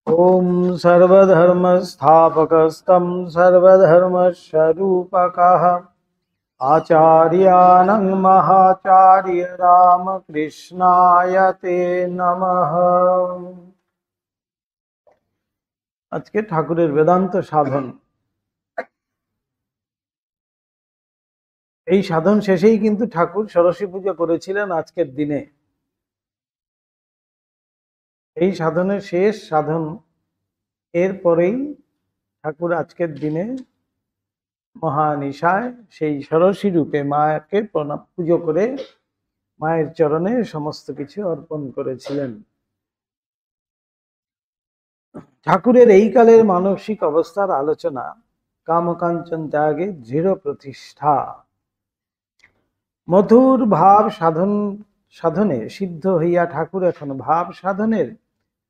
ओम सर्वधर्मस्थापकस्तं सर्वधर्मस्वरूपकः आचार्यानं महाचार्य रामकृष्णाय ते नमः। আজকে ঠাকুরের বেদান্ত সাধন, এই সাধন শেষেই কিন্তু ঠাকুর ষোড়শী পূজা করেছিলেন আজকের দিনে। এই সাধনের শেষ সাধন, এরপরেই ঠাকুর আজকের দিনে মহানিশায় সেই ষোড়শী রূপে মাকে প্রণাম পুজো করে মায়ের চরণে সমস্ত কিছু অর্পণ করেছিলেন। ঠাকুরের এই কালের মানসিক অবস্থার আলোচনা, কামকাঞ্চন ত্যাগে দৃঢ় প্রতিষ্ঠা, মধুর ভাব সাধনে সিদ্ধ হইয়া ঠাকুর এখন ভাব সাধনের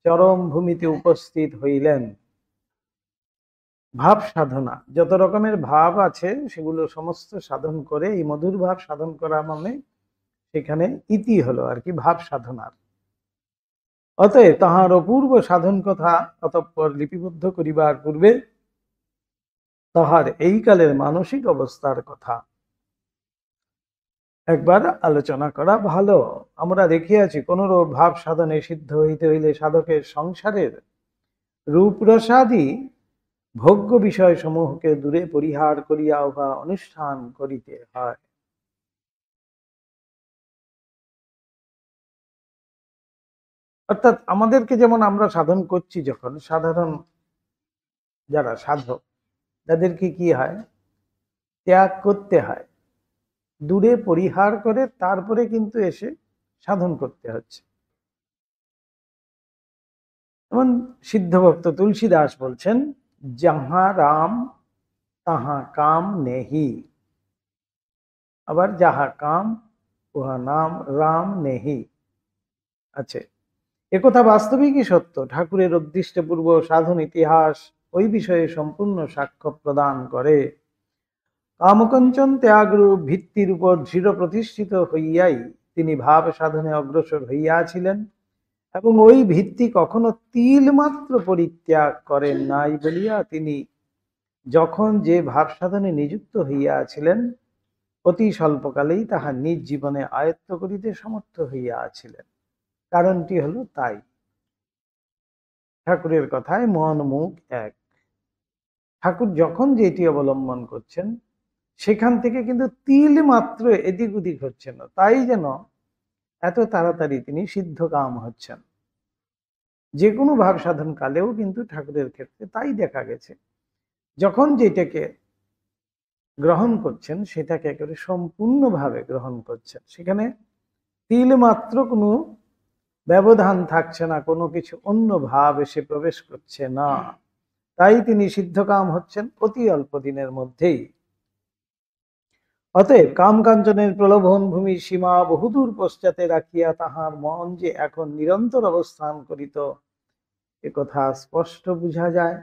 চরম ভূমিতে উপস্থিত হইলেন। ভাব সাধনা, যত রকমের ভাব আছে সেগুলো সমস্ত সাধন করে এই মধুর ভাব সাধন করা মানে সেখানে ইতি হলো আর কি ভাব সাধনার। অতএব তাহার অপূর্ব সাধন কথা অতঃপর লিপিবদ্ধ করিবার পূর্বে তাহার এই কালের মানসিক অবস্থার কথা একবার আলোচনা করা ভালো। আমরা দেখিয়াছি কোনরূপ ভাব সাধনে সিদ্ধ হইতে হইলে সাধকের সংসারের রূপরসাদি ভোগ্য বিষয় সমূহকে দূরে পরিহার করিয়া উহা অনুষ্ঠান করিতে হয়। অর্থাৎ আমাদেরকে যেমন আমরা সাধন করছি, যখন সাধারণ যারা সাধক তাদেরকে কি হয়, ত্যাগ করতে হয়, দূরে পরিহার করে তারপরে কিন্তু এসে সাধন করতে হচ্ছে। যেমন সিদ্ধভক্ত তুলসী দাস বলছেন, যাহা রাম তাহা কাম নেহি, আবার যাহা কাম উহা নাম রাম নেহি আছে। একথা বাস্তবিকই সত্য। ঠাকুরের উদ্দিষ্ট পূর্ব সাধন ইতিহাস ওই বিষয়ে সম্পূর্ণ সাক্ষ্য প্রদান করে। কামকঞ্চন ত্যাগরূপ ভিত্তির উপর দৃঢ় প্রতিষ্ঠিত হইয়াই তিনি ভাব সাধনে অগ্রসর হইয়াছিলেন, এবং ওই ভিত্তি কখনো তিল মাত্র পরিত্যাগ করেন নাই বলিয়া তিনি যখন যে ভাব সাধনে নিযুক্ত হইয়াছিলেন অতি স্বল্পকালেই তাহা নিজ জীবনে আয়ত্ত করিতে সমর্থ হইয়াছিলেন। কারণটি হলো তাই, ঠাকুরের কথায় মন মুখ এক। ঠাকুর যখন যেটি অবলম্বন করছেন সেখান থেকে কিন্তু তিল মাত্র এদিক ওদিক হচ্ছে না, তাই যেন এত তাড়াতাড়ি তিনি সিদ্ধকাম হচ্ছেন। যে কোনো ভাব সাধন কালেও কিন্তু ঠাকুরের ক্ষেত্রে তাই দেখা গেছে, যখন যেটাকে গ্রহণ করছেন সেটাকে একেবারে সম্পূর্ণভাবে গ্রহণ করছেন, সেখানে তিল মাত্র কোনো ব্যবধান থাকছে না, কোনো কিছু অন্য ভাব এসে প্রবেশ করছে না। তাই তিনি সিদ্ধকাম হচ্ছেন অতি অল্প দিনের মধ্যেই। অতএব কাম কাঞ্চনের প্রলোভন ভূমির সীমা বহুদূর পশ্চাতে রাখিয়া তাহার মন যে এখন নিরন্তর অবস্থান করিত একথা স্পষ্ট বুঝা যায়।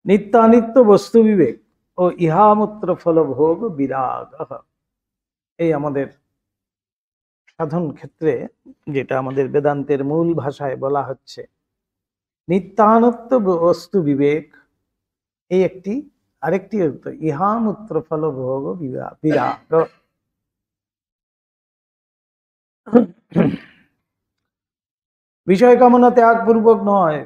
নিত্যানিত্য বস্তু বিবেক ও ইহামূত্র ফলভোগ বিরাগ, এই আমাদের সাধন ক্ষেত্রে যেটা আমাদের বেদান্তের মূল ভাষায় বলা হচ্ছে, নিত্যানত্ব বস্তু বিবেক এই একটি, আরেকটি অর্থ ইহামূত্র ফলভোগ বিরাগ। বিষয় কামনা ত্যাগ পূর্বক 9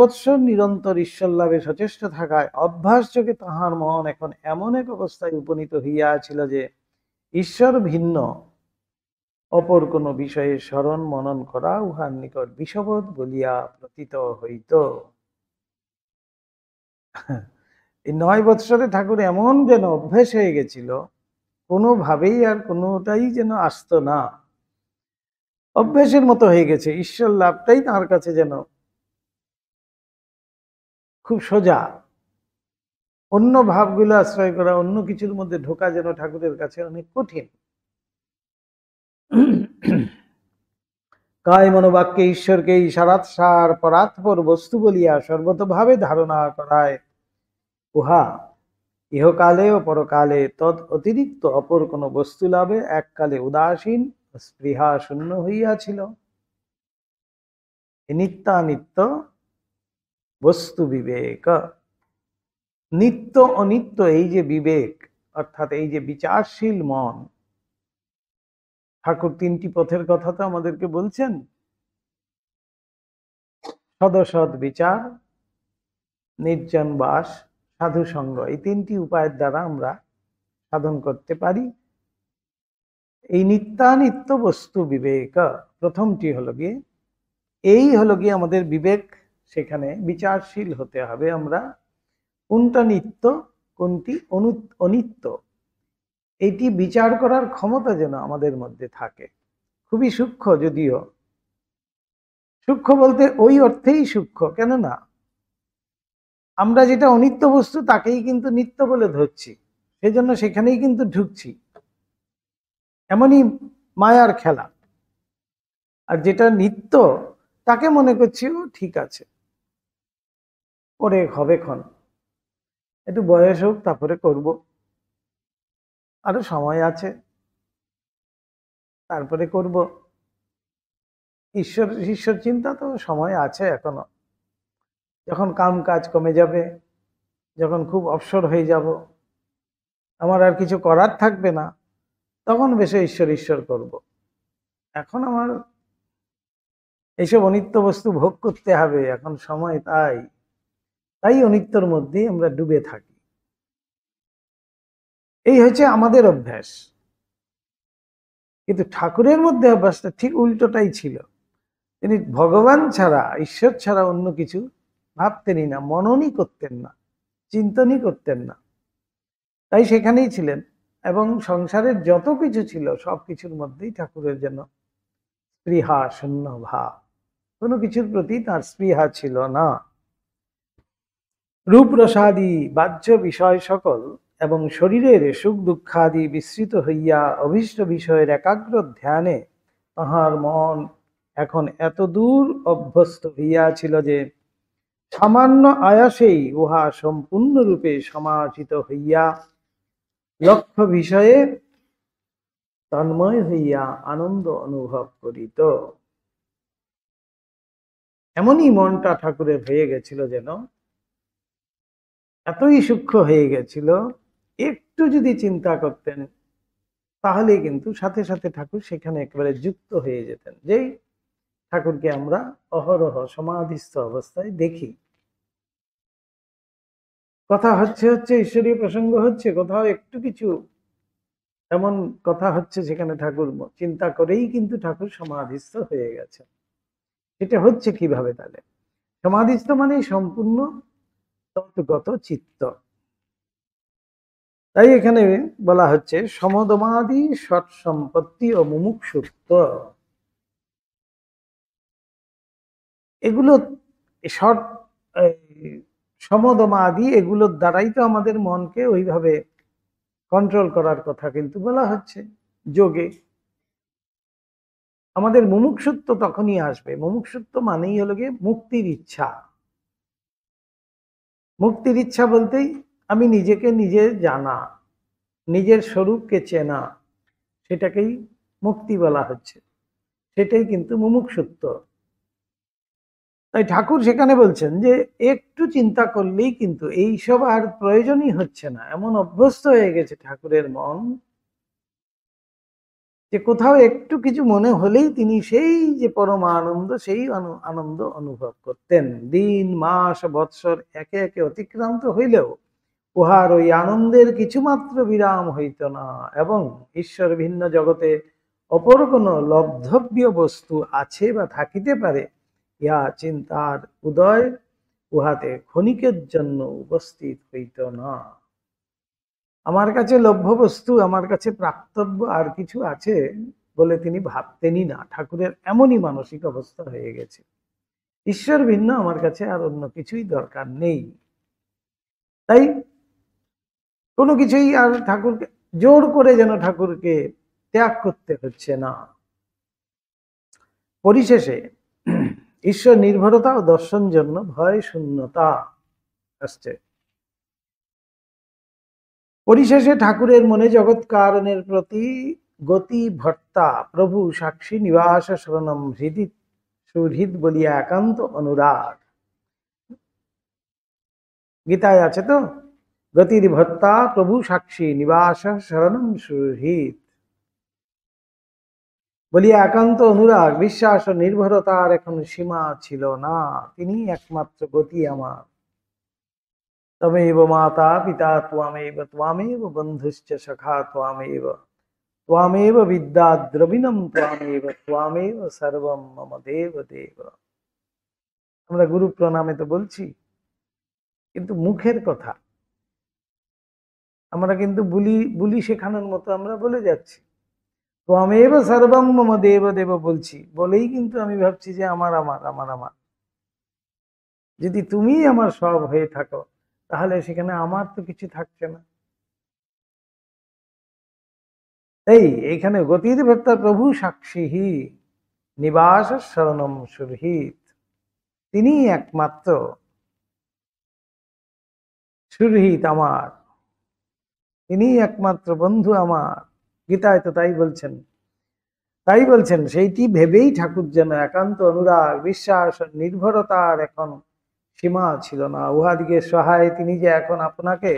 বৎসর নিরন্তর ঈশ্বর লাভে সচেষ্ট থাকায় অভ্যাস যোগে তাহার মন এখন এমন এক অবস্থায় উপনীত হইয়াছিল যে ঈশ্বর ভিন্ন অপর কোন বিষয়ে স্মরণ মনন করা উহার নিকট বিষবোধ বলিয়া প্রতীত হইত। এই 9 বৎসরে ঠাকুর এমন যেন অভ্যেস হয়ে গেছিল, কোনোভাবেই আর কোনোটাই যেন আসতো না, অভ্যেসের মতো হয়ে গেছে। ঈশ্বর লাভটাই তার কাছে যেন খুব সোজা, অন্য ভাবগুলো আশ্রয় করা, অন্য কিছুর মধ্যে ঢোকা যেন ঠাকুরের কাছে অনেক কঠিন। কায় মনোবাক্যে ঈশ্বরকে সারাৎসার পরাৎপর বস্তু বলিয়া সর্বতভাবে ধারণা করায় উহা ইহকালে ও পরকালে তদ অতিরিক্ত অপর কোন বস্তু লাভে এককালে উদাসীন স্পৃহা শূন্য হইয়াছিল। নিত্যানিত্য বস্তু বিবেক, নিত্য অনিত্য এই যে বিবেক, অর্থাৎ এই যে বিচারশীল মন, ঠাকুর তিনটি পথের কথা তো আমাদেরকে বলছেন, সদসৎ বিচার, নির্জন বাস, সাধু সঙ্গ, এই তিনটি উপায়ের দ্বারা আমরা সাধন করতে পারি। এই নিত্যানিত্য বস্তু বিবেক, প্রথমটি হলো গিয়ে এই হলো গিয়ে আমাদের বিবেক, সেখানে বিচারশীল হতে হবে আমরা, কোনটা নিত্য কোনটি অনিত্য, এইটি বিচার করার ক্ষমতা যেন আমাদের মধ্যে থাকে। খুবই সূক্ষ্ম, যদিও সূক্ষ্ম বলতে ওই অর্থেই সূক্ষ্ম, কেননা আমরা যেটা অনিত্য বস্তু তাকেই কিন্তু নিত্য বলে ধরছি, সেজন্য সেখানেই কিন্তু ঢুকছি, এমনই মায়ার খেলা। আর যেটা নিত্য তাকে মনে করছি ও ঠিক আছে, পরে হবে ক্ষণ, একটু বয়স হোক তারপরে করব, আরো সময় আছে তারপরে করব, ঈশ্বর ঈশ্বর চিন্তা তো সময় আছে এখনো, যখন কাম কাজ কমে যাবে, যখন খুব অবসর হয়ে যাব, আমার আর কিছু করার থাকবে না, তখন বেশি ঈশ্বর ঈশ্বর করব। এখন আমার এইসব অনিত্য বস্তু ভোগ করতে হবে, এখন সময় তাই তাই অনিত্যর মধ্যে আমরা ডুবে থাকি। এই হচ্ছে আমাদের অভ্যাস, কিন্তু ঠাকুরের মধ্যে অভ্যাসটা ঠিক উল্টোটাই ছিল। তিনি ভগবান ছাড়া, ঈশ্বর ছাড়া অন্য কিছু ভাবতেনই না, মননই করতেন না, চিন্তনই করতেন না, তাই সেখানেই ছিলেন। এবং সংসারের যত কিছু ছিল সব কিছুর মধ্যেই ঠাকুরের যেন স্পৃহা শূন্য ভাব, কোনো কিছুর প্রতি তার স্পৃহা ছিল না। রূপ রসাদি বাহ্য বিষয় সকল এবং শরীরের সুখ দুঃখাদি বিস্মৃত হইয়া অভীষ্ট বিষয়ের একাগ্র ধ্যানে তাহার মন এখন এত দূর অভ্যস্ত হইয়াছিল যে সামান্য আয়াসেই উহা সম্পূর্ণরূপে সমাহিত হইয়া লক্ষ্য বিষয়ে তন্ময় হইয়া আনন্দ অনুভব করিত। এমনই মনটা ঠাকুরের হয়ে গেছিল, যেন এতই সূক্ষ্ম হয়ে গেছিল, একটু যদি চিন্তা করতেন তাহলে কিন্তু সাথে সাথে ঠাকুর সেখানে একেবারে যুক্ত হয়ে যেতেন। যেই ঠাকুরকে আমরা অহরহ সমাধিস্থ অবস্থায় দেখি, কথা হচ্ছে ঈশ্বরীয় প্রসঙ্গ হচ্ছে, কোথাও একটু কিছু এমন কথা হচ্ছে সেখানে ঠাকুর চিন্তা করেই কিন্তু ঠাকুর সমাধিস্থ হয়ে গেছে। সেটা হচ্ছে কিভাবে? তাহলে সমাধিস্থ মানে সম্পূর্ণ তৎগত চিত্ত। তাই এখানে বলা হচ্ছে সমদমাদি সৎ সম্পত্তি ও মুমুক্ষুত্ব, এগুলো শর্ট সমদমাদি, এগুলোর দ্বারাই তো আমাদের মনকে ওইভাবে কন্ট্রোল করার কথা কিন্তু বলা হচ্ছে যোগে। আমাদের মুমুক্ষুত্ব তখনই আসবে, মুমুক্ষুত্ব মানেই হলো গিয়ে মুক্তির ইচ্ছা। মুক্তির ইচ্ছা বলতেই আমি নিজেকে নিজে জানা, নিজের স্বরূপকে চেনা, সেটাকেই মুক্তি বলা হচ্ছে, সেটাই কিন্তু মুমুক্ষুত্ব। তাই ঠাকুর সেখানে বলছেন যে একটু চিন্তা করলেই কিন্তু এইসব আর প্রয়োজনই হচ্ছে না, এমন অভ্যস্ত হয়ে গেছে ঠাকুরের মন যে কোথাও একটু কিছু মনে হলেই তিনি সেই যে পরম আনন্দ, সেই আনন্দ অনুভব করতেন। দিন মাস বৎসর একে একে অতিক্রান্ত হইলেও উহার ওই আনন্দের কিছুমাত্র বিরাম হইত না, এবং ঈশ্বর ভিন্ন জগতে অপর কোনো লব্ধব্য বস্তু আছে বা থাকিতে পারে ইহা চিন্তার উদয় উহাতে ক্ষণিকের জন্য উপস্থিত হইত না। আমার কাছে লভ্য বস্তু, আমার কাছে প্রাপ্তব্য আর কিছু আছে বলে তিনি ভাবতেনই না। ঠাকুরের এমনই মানসিক অবস্থা হয়ে গেছে, ঈশ্বর ভিন্ন আমার কাছে আর অন্য কিছুই দরকার নেই। তাই কোনো কিছুই আর ঠাকুরকে জোর করে যেন ঠাকুরকে ত্যাগ করতে হচ্ছে না। পরিশেষে ঈশ্বর নির্ভরতা ও দর্শন জন্য ভয় শূন্যতা আসছে। পরিশেষে ঠাকুরের মনে জগৎ কারণের প্রতি গতি ভর্তা প্রভু সাক্ষী নিবাস শরণম হৃদি সুহৃদ বলিয়া একান্ত অনুরাগ। গীতায় আছে তো, গতির ভর্তা প্রভু সাক্ষী নিবাস শরণম সুহৃদ বলিয়া একান্ত অনুরাগ, বিশ্বাস ও নির্ভরতার এখন সীমা ছিল না। তিনি একমাত্র গতি আমার। তমেব মাতা পিতা ত্বমেব, ত্বমেব বন্ধুশ্চ সখা ত্বমেব, ত্বমেব বিদ্যা দ্রবিণম ত্বমেব, ত্বমেব সর্বম মম দেব দেব। আমরা গুরু প্রণামে তো বলছি, কিন্তু মুখের কথা আমরা কিন্তু বুলি বুলি শেখানোর মতো আমরা বলে যাচ্ছি। ত্বমেব সর্বম মম দেব দেব বলছি, বলেই কিন্তু আমি ভাবছি যে আমার আমার আমার আমার। যদি তুমি আমার সব হয়ে থাকো, তাহলে সেখানে আমার তো কিছু থাকছে না। এইখানে গতির ভর্তা প্রভু সাক্ষী নিবাস শরণম সুরহিত, তিনি একমাত্র সুরহিত আমার, তিনি একমাত্র বন্ধু আমার। গীতায় তো তাই বলছেন, তাই বলছেন। সেইটি ভেবেই ঠাকুর যেন একান্ত অনুরাগ, বিশ্বাস, নির্ভরতার এখন সীমা ছিল না। উহাদিকে সহায় তিনি যে এখন আপনাকে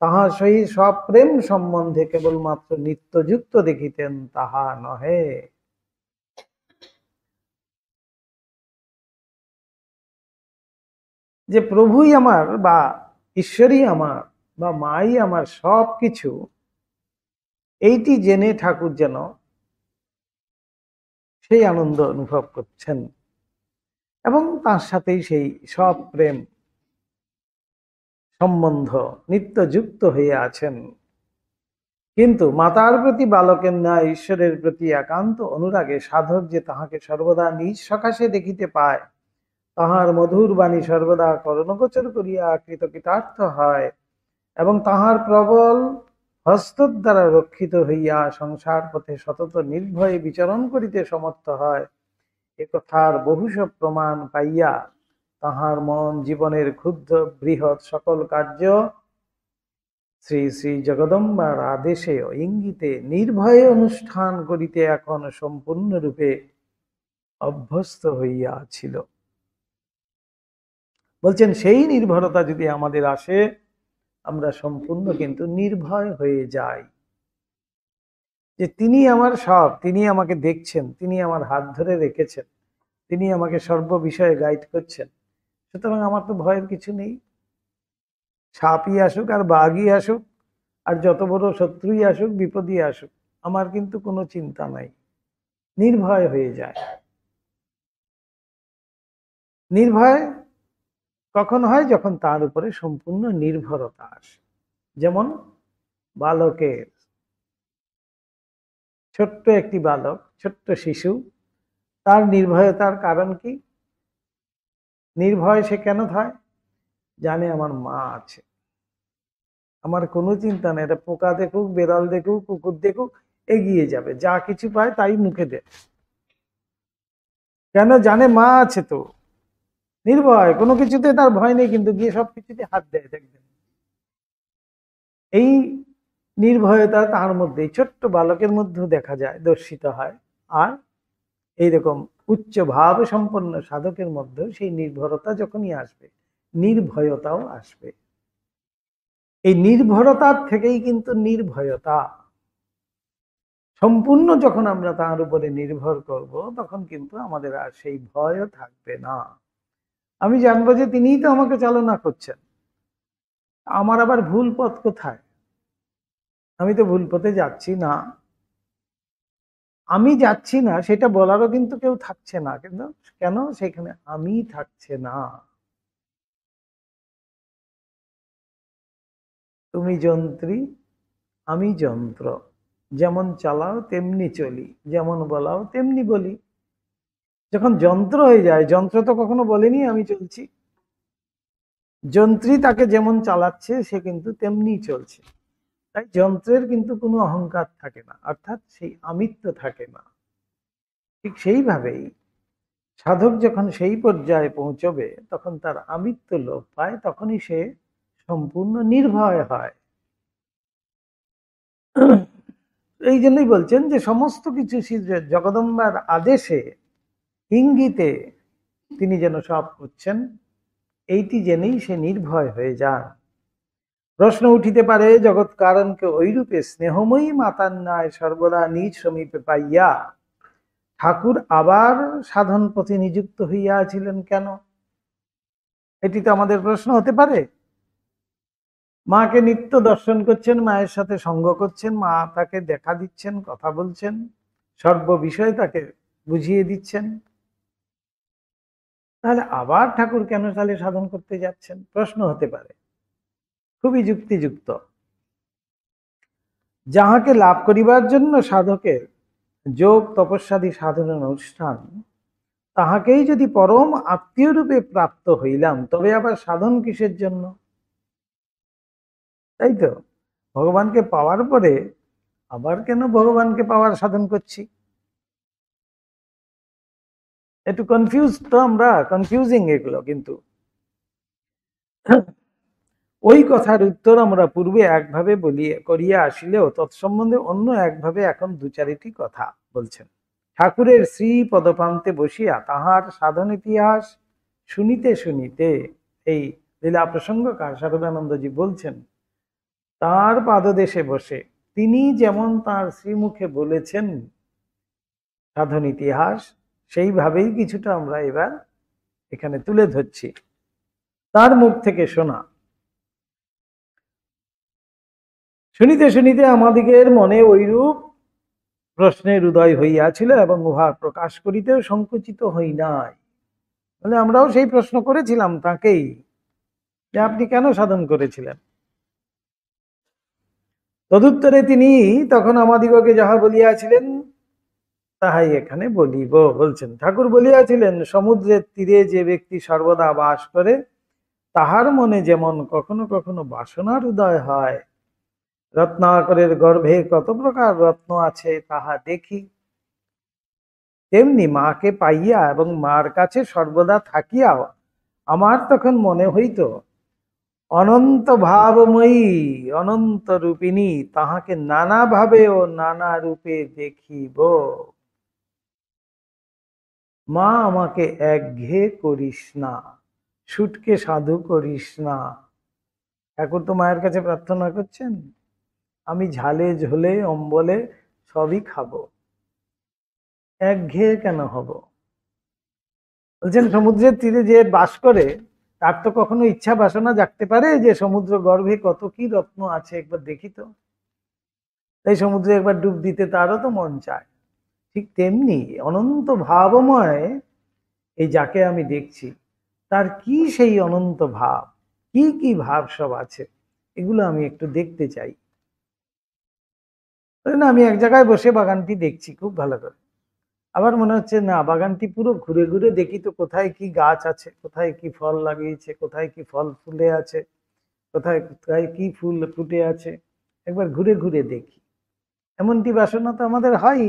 তাহার সহিত সব প্রেম সম্বন্ধে কেবলমাত্র নিত্যযুক্ত দেখিতেন, তাহা নহে। যে প্রভুই আমার বা ঈশ্বরই আমার বা মাই আমার সব কিছু, এইটি জেনে ঠাকুর যেন সেই আনন্দ অনুভব করছেন এবং তার সাথেই সেই সব প্রেম সম্বন্ধ নিত্যযুক্ত হয়ে আছেন। কিন্তু মাতার প্রতি বালকের ন্যায় ঈশ্বরের প্রতি একান্ত অনুরাগে সাধক যে তাহাকে সর্বদা নিজ সকাশে দেখিতে পায়, তাহার মধুর বাণী সর্বদা কর্ণগোচর করিয়া কৃতকৃতার্থ হয় এবং তাহার প্রবল হস্ত দ্বারা রক্ষিত হইয়া সংসার পথে সতত নির্ভয়ে বিচরণ করিতে সমর্থ হয়, এ কথার বহুসব প্রমাণ পাইয়া তাহার মন জীবনের ক্ষুদ্র বৃহৎ সকল কার্য শ্রী শ্রী জগদম্বার আদেশে ও ইঙ্গিতে নির্ভয়ে অনুষ্ঠান করিতে এখন সম্পূর্ণরূপে অভ্যস্ত হইয়াছিল। বলছেন সেই নির্ভরতা যদি আমাদের আসে, আমরা সম্পূর্ণ কিন্তু নির্ভয় হয়ে যাই যে তিনি আমার সব, তিনি আমাকে দেখছেন, তিনি আমার হাত ধরে রেখেছেন, তিনি আমাকে সর্ব বিষয়ে গাইড করছেন। সুতরাং আমার তো ভয়ের কিছু নেই। সাপই আসুক আর বাঘই আসুক আর যত বড় শত্রুই আসুক, বিপদই আসুক, আমার কিন্তু কোনো চিন্তা নাই। নির্ভয় হয়ে যায়। নির্ভয় কখন হয়? যখন তার উপরে সম্পূর্ণ নির্ভরতা আসে। যেমন বালকের, ছোট্ট একটি বালক, ছোট্ট শিশু, তার নির্ভয়তার কারণ কি? নির্ভয় সে কেন হয়? জানে আমার মা আছে, আমার কোনো চিন্তা নেই। এটা পোকা দেখুক, বেড়াল দেখুক, কুকুর দেখুক, এগিয়ে যাবে, যা কিছু পায় তাই মুখে দেয়। কেন? জানে মা আছে তো। নির্ভয়, কোনো কিছুতে তার ভয় নেই, কিন্তু গিয়ে সব কিছুতে হাত দেয়। দেখবেন এই নির্ভয়তা তার মধ্যে, ছোট্ট বালকের মধ্যেও দেখা যায়, দর্শিত হয়। আর এইরকম উচ্চ ভাব সম্পন্ন সাধকের মধ্যেও সেই নির্ভরতা যখনই আসবে, নির্ভয়তাও আসবে। এই নির্ভরতার থেকেই কিন্তু নির্ভয়তা। সম্পূর্ণ যখন আমরা তার উপরে নির্ভর করব, তখন কিন্তু আমাদের আর সেই ভয়ও থাকবে না। আমি জানবো যে তিনিই তো আমাকে চালনা করছেন। আমার আবার ভুল পথ কোথায়? আমি তো ভুল পথে যাচ্ছি না। আমি যাচ্ছি না সেটা বলারও কিন্তু কেউ থাকছে না। কিন্তু কেন? সেখানে আমি থাকছে না। তুমি যন্ত্রী, আমি যন্ত্র, যেমন চালাও তেমনি চলি, যেমন বলাও তেমনি বলি। যখন যন্ত্র হয়ে যায়, যন্ত্র তো কখনো বলেনি আমি চলছি। যন্ত্রী তাকে যেমন চালাচ্ছে, সে কিন্তু তেমনি চলছে। তাই যন্ত্রের কিন্তু কোনো অহংকার থাকে না, অর্থাৎ সেই আমিত্ব থাকে না। ঠিক সেইভাবেই সাধক যখন সেই পর্যায়ে পৌঁছবে, তখন তার আমিত্ব লোপ পায়, তখনই সে সম্পূর্ণ নির্ভয় হয়। এই জন্যই বলছেন যে সমস্ত কিছু জগদম্বার আদেশে ইঙ্গিতে তিনি যেন সব করছেন, এইটি জেনেই সে নির্ভয় হয়ে যান। প্রশ্ন উঠিতে পারে, জগৎ কারণকে ঐরূপে স্নেহময়ী মাতার ন্যায় সর্বদা নিজ সমীপে পাইয়া ঠাকুর আবার সাধন পথে নিযুক্ত হইয়াছিলেন কেন? এটি তো আমাদের প্রশ্ন হতে পারে। মাকে নিত্য দর্শন করছেন, মায়ের সাথে সঙ্গ করছেন, মা তাকে দেখা দিচ্ছেন, কথা বলছেন, সর্ব বিষয় তাকে বুঝিয়ে দিচ্ছেন, তাহলে আবার ঠাকুর কেন তাহলে সাধন করতে যাচ্ছেন? প্রশ্ন হতে পারে, খুবই যুক্তিযুক্ত। যাহাকে লাভ করিবার জন্য সাধকের যোগ তপস্যাদি সাধনের অনুষ্ঠান, তাহাকেই যদি পরম আত্মীয় রূপে প্রাপ্ত হইলাম, তবে আবার সাধন কিসের জন্য? তাই তো, ভগবানকে পাওয়ার পরে আবার কেন ভগবানকে পাওয়ার সাধন করছি? একটু কনফিউজ তো আমরা, কনফিউজিং এগুলো। কিন্তু ওই কথার উত্তর আমরা পূর্বে একভাবে করিয়া আসিলেও তৎসম্বন্ধে অন্য একভাবে এখন দু চারিটি কথা বলছেন। ঠাকুরের শ্রী পদপ্রান্তে বসিয়া তাহার সাধন ইতিহাস শুনিতে শুনিতে, এই লীলা প্রসঙ্গকার শারদানন্দজি বলছেন, তার পাদদেশে বসে তিনি যেমন তার শ্রীমুখে বলেছেন সাধন ইতিহাস, সেইভাবেই কিছুটা আমরা এবার এখানে তুলে ধরছি, তার মুখ থেকে শোনা। শুনিতে শুনিতে আমাদিগের মনে ঐরূপ প্রশ্নের উদয় হইয়াছিল এবং উহা প্রকাশ করিতেও সংকুচিত হই নাই। বলে আমরাও সেই প্রশ্ন করেছিলাম তাকেই, যে আপনি কেন সাধন করেছিলেন? তদুত্তরে তিনি তখন আমাদিগকে যাহা বলিয়াছিলেন তাহাই এখানে বলিব বলছেন। ঠাকুর বলিয়াছিলেন, সমুদ্রের তীরে যে ব্যক্তি সর্বদা বাস করে, তাহার মনে যেমন কখনো কখনো বাসনার উদয় হয়, রত্নাকরের গর্ভে কত প্রকার রত্ন আছে তাহা দেখি, তেমনি মাকে পাইয়া এবং মার কাছে সর্বদা থাকিয়াও আমার তখন মনে হইত, অনন্ত ভাবময়ী অনন্ত রূপিণী, তাহাকে নানা ভাবে ও নানা রূপে দেখিব। মা, আমাকে একঘেয়ে করিস না, ছুটকে সাধু করিস না। ঠাকুর তো মায়ের কাছে প্রার্থনা করছেন, আমি ঝালে ঝোলে অম্বলে সবই খাবো, একঘেয়ে কেন হব? বলছেন সমুদ্রের তীরে যে বাস করে, তার তো কখনো ইচ্ছা বাসনা জাগতে পারে যে সমুদ্র গর্ভে কত কি রত্ন আছে একবার দেখি তো, তাই সমুদ্রে একবার ডুব দিতে তারও তো মন চায়। ঠিক তেমনি অনন্ত ভাবময় এই যাকে আমি দেখছি, তার কি সেই অনন্ত ভাব, কি কি ভাব সব আছে, এগুলো আমি একটু দেখতে চাই। না, আমি এক জায়গায় বসে বাগানটি দেখছি খুব ভালো করে, আবার মনে হচ্ছে না, বাগানটি পুরো ঘুরে ঘুরে দেখি তো কোথায় কি গাছ আছে, কোথায় কি ফল লাগিয়েছে, কোথায় কি ফল ফুলে আছে, কোথায় কোথায় কি ফুল ফুটে আছে, একবার ঘুরে ঘুরে দেখি। এমনটি বাসনা তো আমাদের হয়।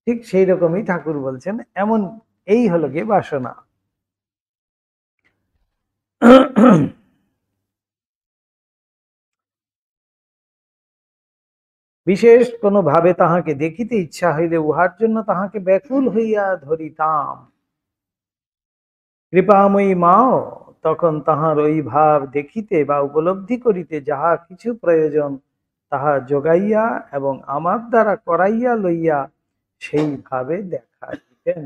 ঠিক সেই রকমই ঠাকুর বলছেন, এমন এই হলো গিয়ে বাসনা। বিশেষ কোনো ভাবে তাহাকে দেখিতে ইচ্ছা হইলে উহার জন্য তাহাকে ব্যাকুল হইয়া ধরিতাম। কৃপাময়ী মাও তখন তাহার ওই ভাব দেখিতে বা উপলব্ধি করিতে যাহা কিছু প্রয়োজন তাহা যোগাইয়া এবং আমার দ্বারা করাইয়া লইয়া সেইভাবে দেখা দিতেন।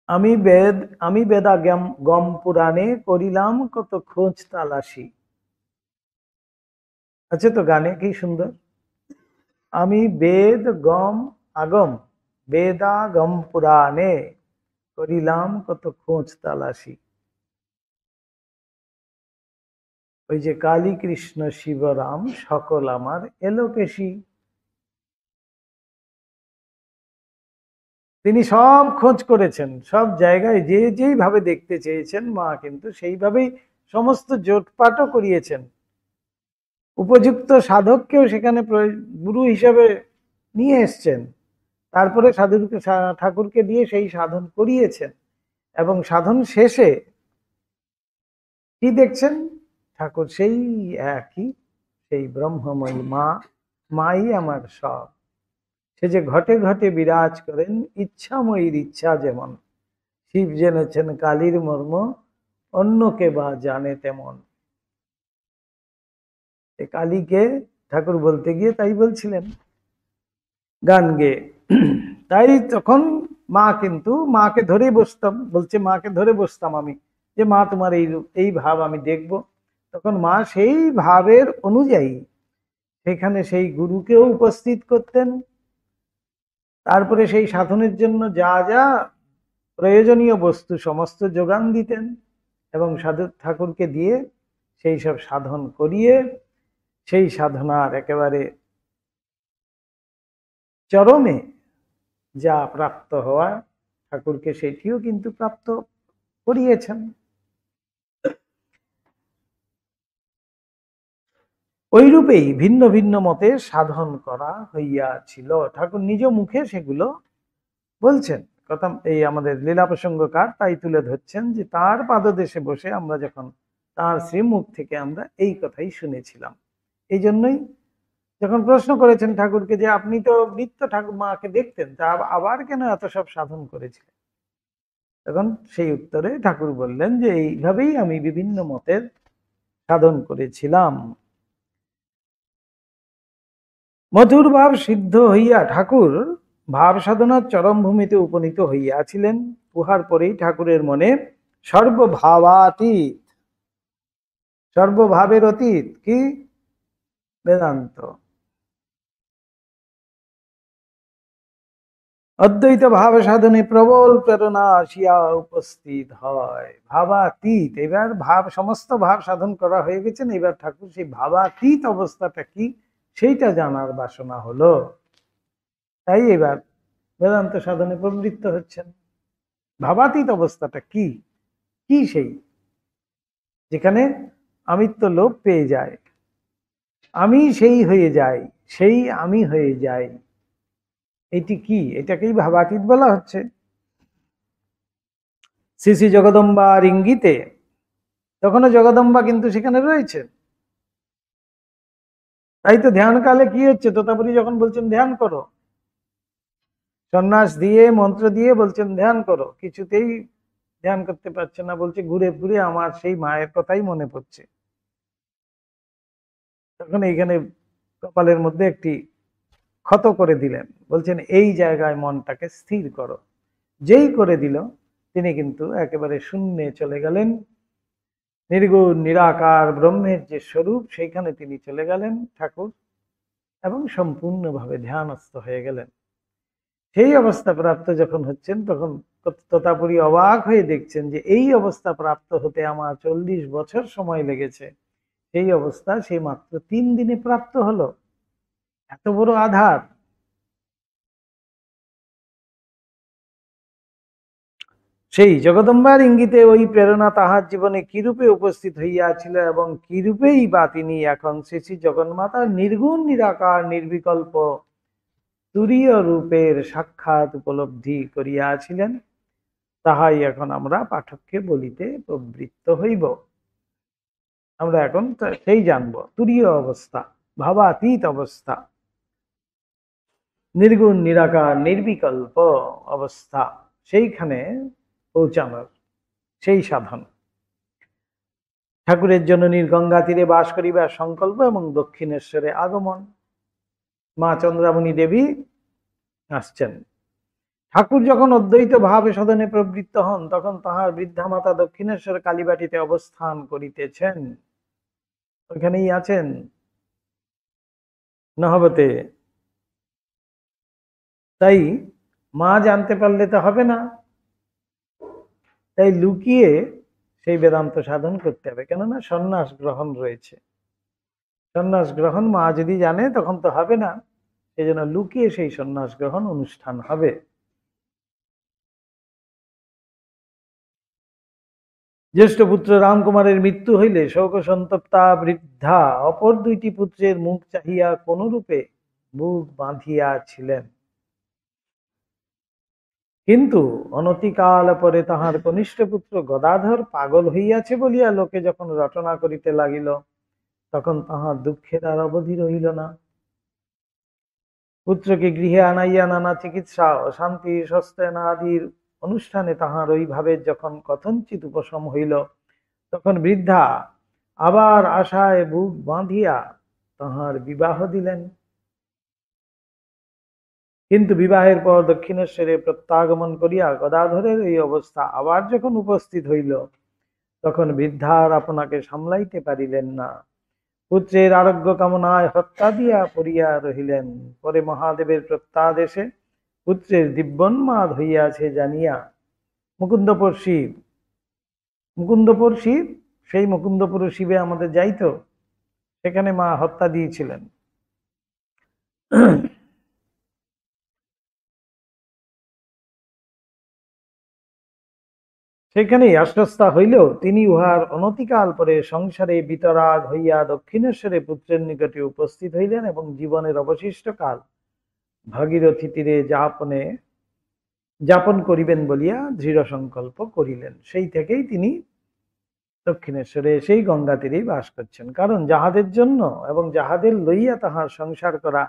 আমি বেদা গম পুরাণে করিলাম কত খোঁজ তালাশি। আছে তো গানে, কি সুন্দর। আমি বেদ গম আগম বেদাগম পুরাণে করিলাম কত খোঁজ তালাশি। ওই যে কালী কৃষ্ণ শিবরাম সকল আমার এলোকেশী, তিনি সব খোঁজ করেছেন, সব জায়গায় যে যেইভাবে দেখতে চেয়েছেন মা কিন্তু সেইভাবেই সমস্ত জোটপাটও করিয়েছেন। উপযুক্ত সাধককেও সেখানে গুরু হিসাবে নিয়ে এসছেন, তারপরে ঠাকুরকে দিয়ে সেই সাধন করিয়েছেন, এবং সাধন শেষে কি দেখছেন? ঠাকুর সেই একই, সেই ব্রহ্মময়ী মা, মাই আমার সব। সে যে ঘটে ঘটে বিরাজ করেন, ইচ্ছাময়ীর ইচ্ছা যেমন, শিব জেনেছেন কালীর মর্ম, অন্যকে বা জানে তেমন। কালীকে ঠাকুর বলতে গিয়ে তাই বলছিলেন গান গেয়ে। তাই তখন মা কিন্তু মাকে ধরে বসতাম, বলছে মাকে ধরে বসতাম আমি, যে মা তোমার এই ভাব আমি দেখব। তখন মা সেই ভাবের অনুযায়ী সেখানে সেই গুরুকেও উপস্থিত করতেন, তারপরে সেই সাধনের জন্য যা যা প্রয়োজনীয় বস্তু সমস্ত যোগান দিতেন, এবং সাধু ঠাকুরকে দিয়ে সেই সব সাধন করিয়ে সেই সাধনার একেবারে চরমে যা প্রাপ্ত হওয়া, ঠাকুরকে সেটিও কিন্তু প্রাপ্ত করিয়েছেন। ওইরূপেই ভিন্ন ভিন্ন মতে সাধন করা হইয়াছিল। ঠাকুর নিজ মুখে সেগুলো বলছেন। কথা এই আমাদের লীলা প্রসঙ্গকার তাই তুলে ধরছেন যে তার পাদদেশে বসে আমরা যখন তার শ্রীমুখ থেকে আমরা এই কথাই শুনেছিলাম। এই জন্যই যখন প্রশ্ন করেছেন ঠাকুরকে যে আপনি তো নিত্য ঠাকুর মাকে দেখতেন, তা আবার কেন এত সব সাধন করেছিলেন, তখন সেই উত্তরে ঠাকুর বললেন যে এইভাবেই আমি বিভিন্ন মতের সাধন করেছিলাম। মধুর ভাব সিদ্ধ হইয়া ঠাকুর ভাব সাধনার চরম ভূমিতে উপনীত হইয়াছিলেন। উহার পরেই ঠাকুরের মনে সর্বভাবাতীত, সর্বভাবের অতীত কি বেদান্ত, অদ্বৈত ভাব সাধনে প্রবল প্রেরণা আসিয়া উপস্থিত হয়। ভাবাতীত, এবার ভাব সমস্ত ভাব সাধন করা হয়ে গেছেন, এবার ঠাকুর সেই ভাবাতীত অবস্থাটা কি সেইটা জানার বাসনা হলো। তাই এবার বেদান্ত সাধনে প্রবৃত্ত হচ্ছেন। ভাবাতীত অবস্থাটা কি, কি সেই যেখানে আমিত্ব লোপ পেয়ে যায়, আমি সেই হয়ে যাই, সেই আমি হয়ে যাই, এটি কি, এটাকেই ভাবাতীত বলা হচ্ছে। শ্রী শ্রী জগদম্বার ইঙ্গিতে তখনও জগদম্বা কিন্তু সেখানে রয়েছে। তাই তো ধ্যানকালে কি হচ্ছে, তোতাপুরি যখন বলছেন ধ্যান করো, সন্ন্যাস দিয়ে মন্ত্র দিয়ে বলছেন ধ্যান করো, কিছুতেই ধ্যান করতে পারছে না, বলছে ঘুরে ঘুরে আমার সেই মায়ের কথাই মনে পড়ছে। তখন এইখানে কপালের মধ্যে একটি ক্ষত করে দিলেন, বলছেন এই জায়গায় মনটাকে স্থির করো। যেই করে দিল তিনি কিন্তু একেবারে শূন্যে চলে গেলেন, নির্গুণ নিরাকার ব্রহ্মের যে স্বরূপ সেইখানে তিনি চলে গেলেন ঠাকুর, এবং সম্পূর্ণভাবে ধ্যানস্থ হয়ে গেলেন। সেই অবস্থা প্রাপ্ত যখন হচ্ছেন তখন তোতাপুরি অবাক হয়ে দেখছেন যে এই অবস্থা প্রাপ্ত হতে আমার 40 বছর সময় লেগেছে, সেই অবস্থা সে মাত্র 3 দিনে প্রাপ্ত হলো। এত বড় আধার। সেই জগদম্বার ইঙ্গিতে ওই প্রেরণা তাহার জীবনে কিরূপে উপস্থিত হইয়াছিল এবং কিরূপেই বা তিনি এখন শ্রী শ্রী জগন্মাতার নির্গুণ নিরাকার নির্বিকল্প তুরীয় রূপের সাক্ষাৎ উপলব্ধি করিয়াছিলেন, তাহাই এখন আমরা পাঠককে বলিতে প্রবৃত্ত হইব। আমরা এখন সেই জানব তুরীয় অবস্থা, ভাবাতীত অবস্থা, নির্গুণ নিরাকার নির্বিকল্প অবস্থা, সেইখানে পৌঁছানোর সেই সাধন। ঠাকুরের জননীর গঙ্গা তীরে বাস করিবার সংকল্প এবং দক্ষিণেশ্বরে আগমন। মা চন্দ্রামণি দেবী আসছেন। ঠাকুর যখন অদ্বৈত ভাবে সাধনে প্রবৃত্ত হন তখন তাহার বৃদ্ধা মাতা দক্ষিণেশ্বর কালীবাটিতে অবস্থান করিতেছেন, ওইখানেই আছেন নহবতে। তাই মা জানতে পারলে তো হবে না, তাই লুকিয়ে সেই বেদান্ত সাধন করতে হবে, কেননা সন্ন্যাস গ্রহণ রয়েছে। সন্ন্যাস গ্রহণ মা যদি জানে তখন তো হবে না, সেই জন্য লুকিয়ে সেই সন্ন্যাস গ্রহণ অনুষ্ঠান হবে। জ্যেষ্ঠ পুত্র রামকুমারের মৃত্যু হইলে শোক সন্তপ্তা বৃদ্ধা অপর 2টি পুত্রের মুখ চাহিয়া কোনরূপে বুক বাঁধিয়াছিলেন। কিন্তু অনতিকাল পরে তাহার কনিষ্ঠ পুত্র গদাধর পাগল হইয়াছে বলিয়া লোকে যখন রটনা করিতে লাগিল তখন তাহার দুঃখের আর অবধি রহিল না। পুত্রকে গৃহে আনাইয়া নানা চিকিৎসা ও শান্তি সস্তেনাদির অনুষ্ঠানে তাহার ওই ভাবে যখন কথঞ্চিত উপশম হইল, তখন বৃদ্ধা আবার আশায় বুক বাঁধিয়া তাহার বিবাহ দিলেন। কিন্তু বিবাহের পর দক্ষিণেশ্বরে প্রত্যাগমন করিয়া গদাধরের এই অবস্থা আবার যখন উপস্থিত হইল, তখন বৃদ্ধার আপনাকে সামলাইতে পারিলেন না। পুত্রের আরোগ্য কামনায় হত্যা দিয়া পড়িয়া রহিলেন। পরে মহাদেবের প্রত্যাদেশে পুত্রের দিব্যোন্মাদ হইয়াছে জানিয়া মুকুন্দপুর শিব, মুকুন্দপুর শিব, সেই মুকুন্দপুর শিবে আমাদের যাইতো, সেখানে মা হত্যা দিয়েছিলেন। সেখানেই আশ্বস্তা হইলেও তিনি উহার অনতিকাল পরে সংসারে বিতরাগ হইয়া দক্ষিণেশ্বরে পুত্রের নিকটে উপস্থিত হইলেন এবং জীবনের অবশিষ্ট কাল ভাগীরথী তীরে যাপন করিবেন বলিয়া দৃঢ় সংকল্প করিলেন। সেই থেকেই তিনি দক্ষিণেশ্বরে সেই গঙ্গা তীরেই বাস করছেন। কারণ যাহাদের জন্য এবং যাহাদের লইয়া তাহার সংসার করা,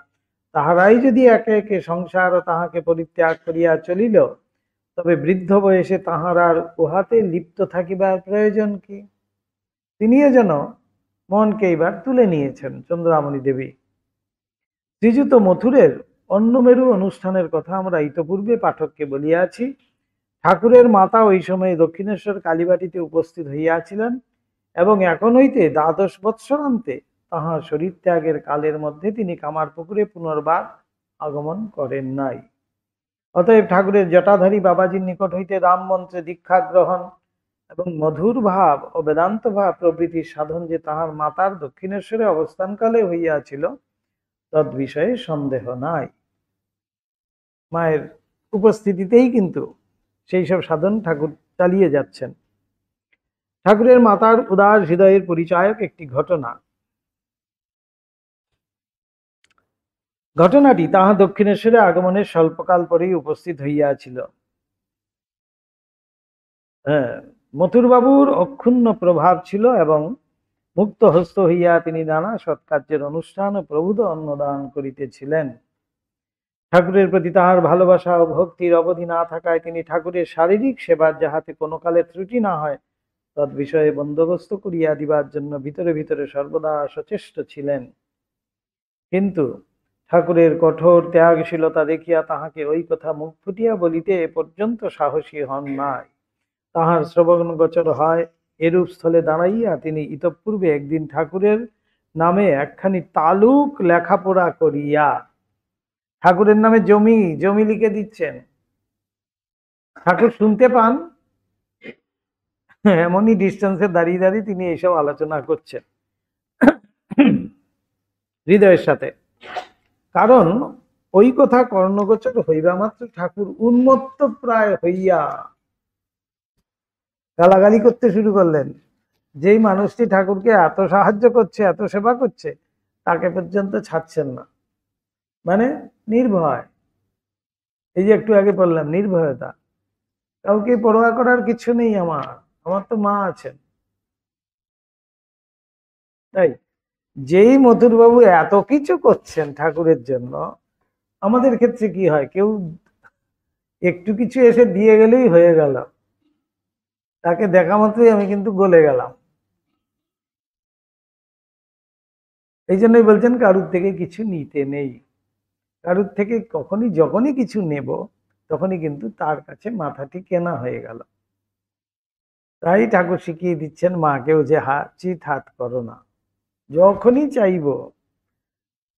তাহারাই যদি একে একে সংসার ও তাহাকে পরিত্যাগ করিয়া চলিল, তবে বৃদ্ধ বয়সে তাহার আর উহাতে লিপ্ত থাকিবার প্রয়োজন কি? তিনিও যেন মনকে এইবার তুলে নিয়েছেন চন্দ্রামণি দেবী। শ্রীযুত মথুরের অন্নমেরু অনুষ্ঠানের কথা আমরা ইতপূর্বে পাঠককে বলিয়াছি। ঠাকুরের মাতা ওই সময়ে দক্ষিণেশ্বর কালীবাটিতে উপস্থিত হইয়াছিলেন এবং এখন হইতে ১২ বৎসরান্তে তাহার শরীর ত্যাগের কালের মধ্যে তিনি কামারপুকুরে পুনর্বার আগমন করেন নাই। অতএব ঠাকুরের জটাধারী বাবাজির নিকট হইতে রাম মন্ত্রে দীক্ষা গ্রহণ এবং মধুর ভাব ও বেদান্ত ভাব প্রভৃতির সাধন যে তাহার মাতার দক্ষিণেশ্বরে অবস্থানকালে হইয়াছিল, তদ বিষয়ে সন্দেহ নাই। মায়ের উপস্থিতিতেই কিন্তু সেই সব সাধন ঠাকুর চালিয়ে যাচ্ছেন। ঠাকুরের মাতার উদার হৃদয়ের পরিচায়ক একটি ঘটনাটি তাহা দক্ষিণেশ্বরে আগমনের স্বল্পকাল পরেই উপস্থিত হইয়াছিল। মথুরবাবুর অক্ষুণ্ণ প্রভাব ছিল এবং মুক্ত হস্ত হইয়া তিনি নানা সৎকার্যের অনুষ্ঠান ও প্রভূত অন্নদান করিতেছিলেন। ঠাকুরের প্রতি তাহার ভালোবাসা ও ভক্তির অবধি না থাকায় তিনি ঠাকুরের শারীরিক সেবার যাহাতে কোনো কালে ত্রুটি না হয়, তদ বিষয়ে বন্দোবস্ত করিয়া দিবার জন্য ভিতরে ভিতরে সর্বদা সচেষ্ট ছিলেন। কিন্তু ঠাকুরের কঠোর ত্যাগশীলতা দেখিয়া তাহাকে ওই কথা মুখ ফুটিয়া বলিতে এ পর্যন্ত সাহসী হন নাই। তাহার শ্রবণগোচর হয় এরূপ স্থলে দাঁড়াইয়া তিনি ইতঃপূর্বে একদিন ঠাকুরের নামে একখানি তালুক লেখাপড়া করিয়া ঠাকুরের নামে জমি লিখে দিচ্ছেন। ঠাকুর শুনতে পান, এমনই ডিস্টেন্সে দাঁড়িয়ে দাঁড়িয়ে তিনি এইসব আলোচনা করছেন হৃদয়ের সাথে। কারণ ওই কথা কর্ণগোচর হইবা মাত্র ঠাকুর উন্মত্ত প্রায় হইয়া গালাগালি করতে শুরু করলেন। যেই মানুষটি ঠাকুরকে এত সাহায্য করছে, এত সেবা করছে, তাকে পর্যন্ত ছাড়ছেন না। মানে নির্ভয়, এই যে একটু আগে বললাম নির্ভয়তা, কাউকে পরোয়া করার কিছু নেই। আমার তো মা আছেন। তাই যেই মথুরবাবু এত কিছু করছেন ঠাকুরের জন্য, আমাদের ক্ষেত্রে কি হয়, কেউ একটু কিছু এসে দিয়ে গেলেই হয়ে গেল, তাকে দেখা মাত্রই আমি কিন্তু গলে গেলাম। এই জন্যই বলছেন কারুর থেকে কিছু নিতে নেই। কারুর থেকে যখনই কিছু নেব, তখনই কিন্তু তার কাছে মাথাটি কেনা হয়ে গেল। তাই ঠাকুর শিখিয়ে দিচ্ছেন, মাকেও যে চিত হাত করো না। যখনই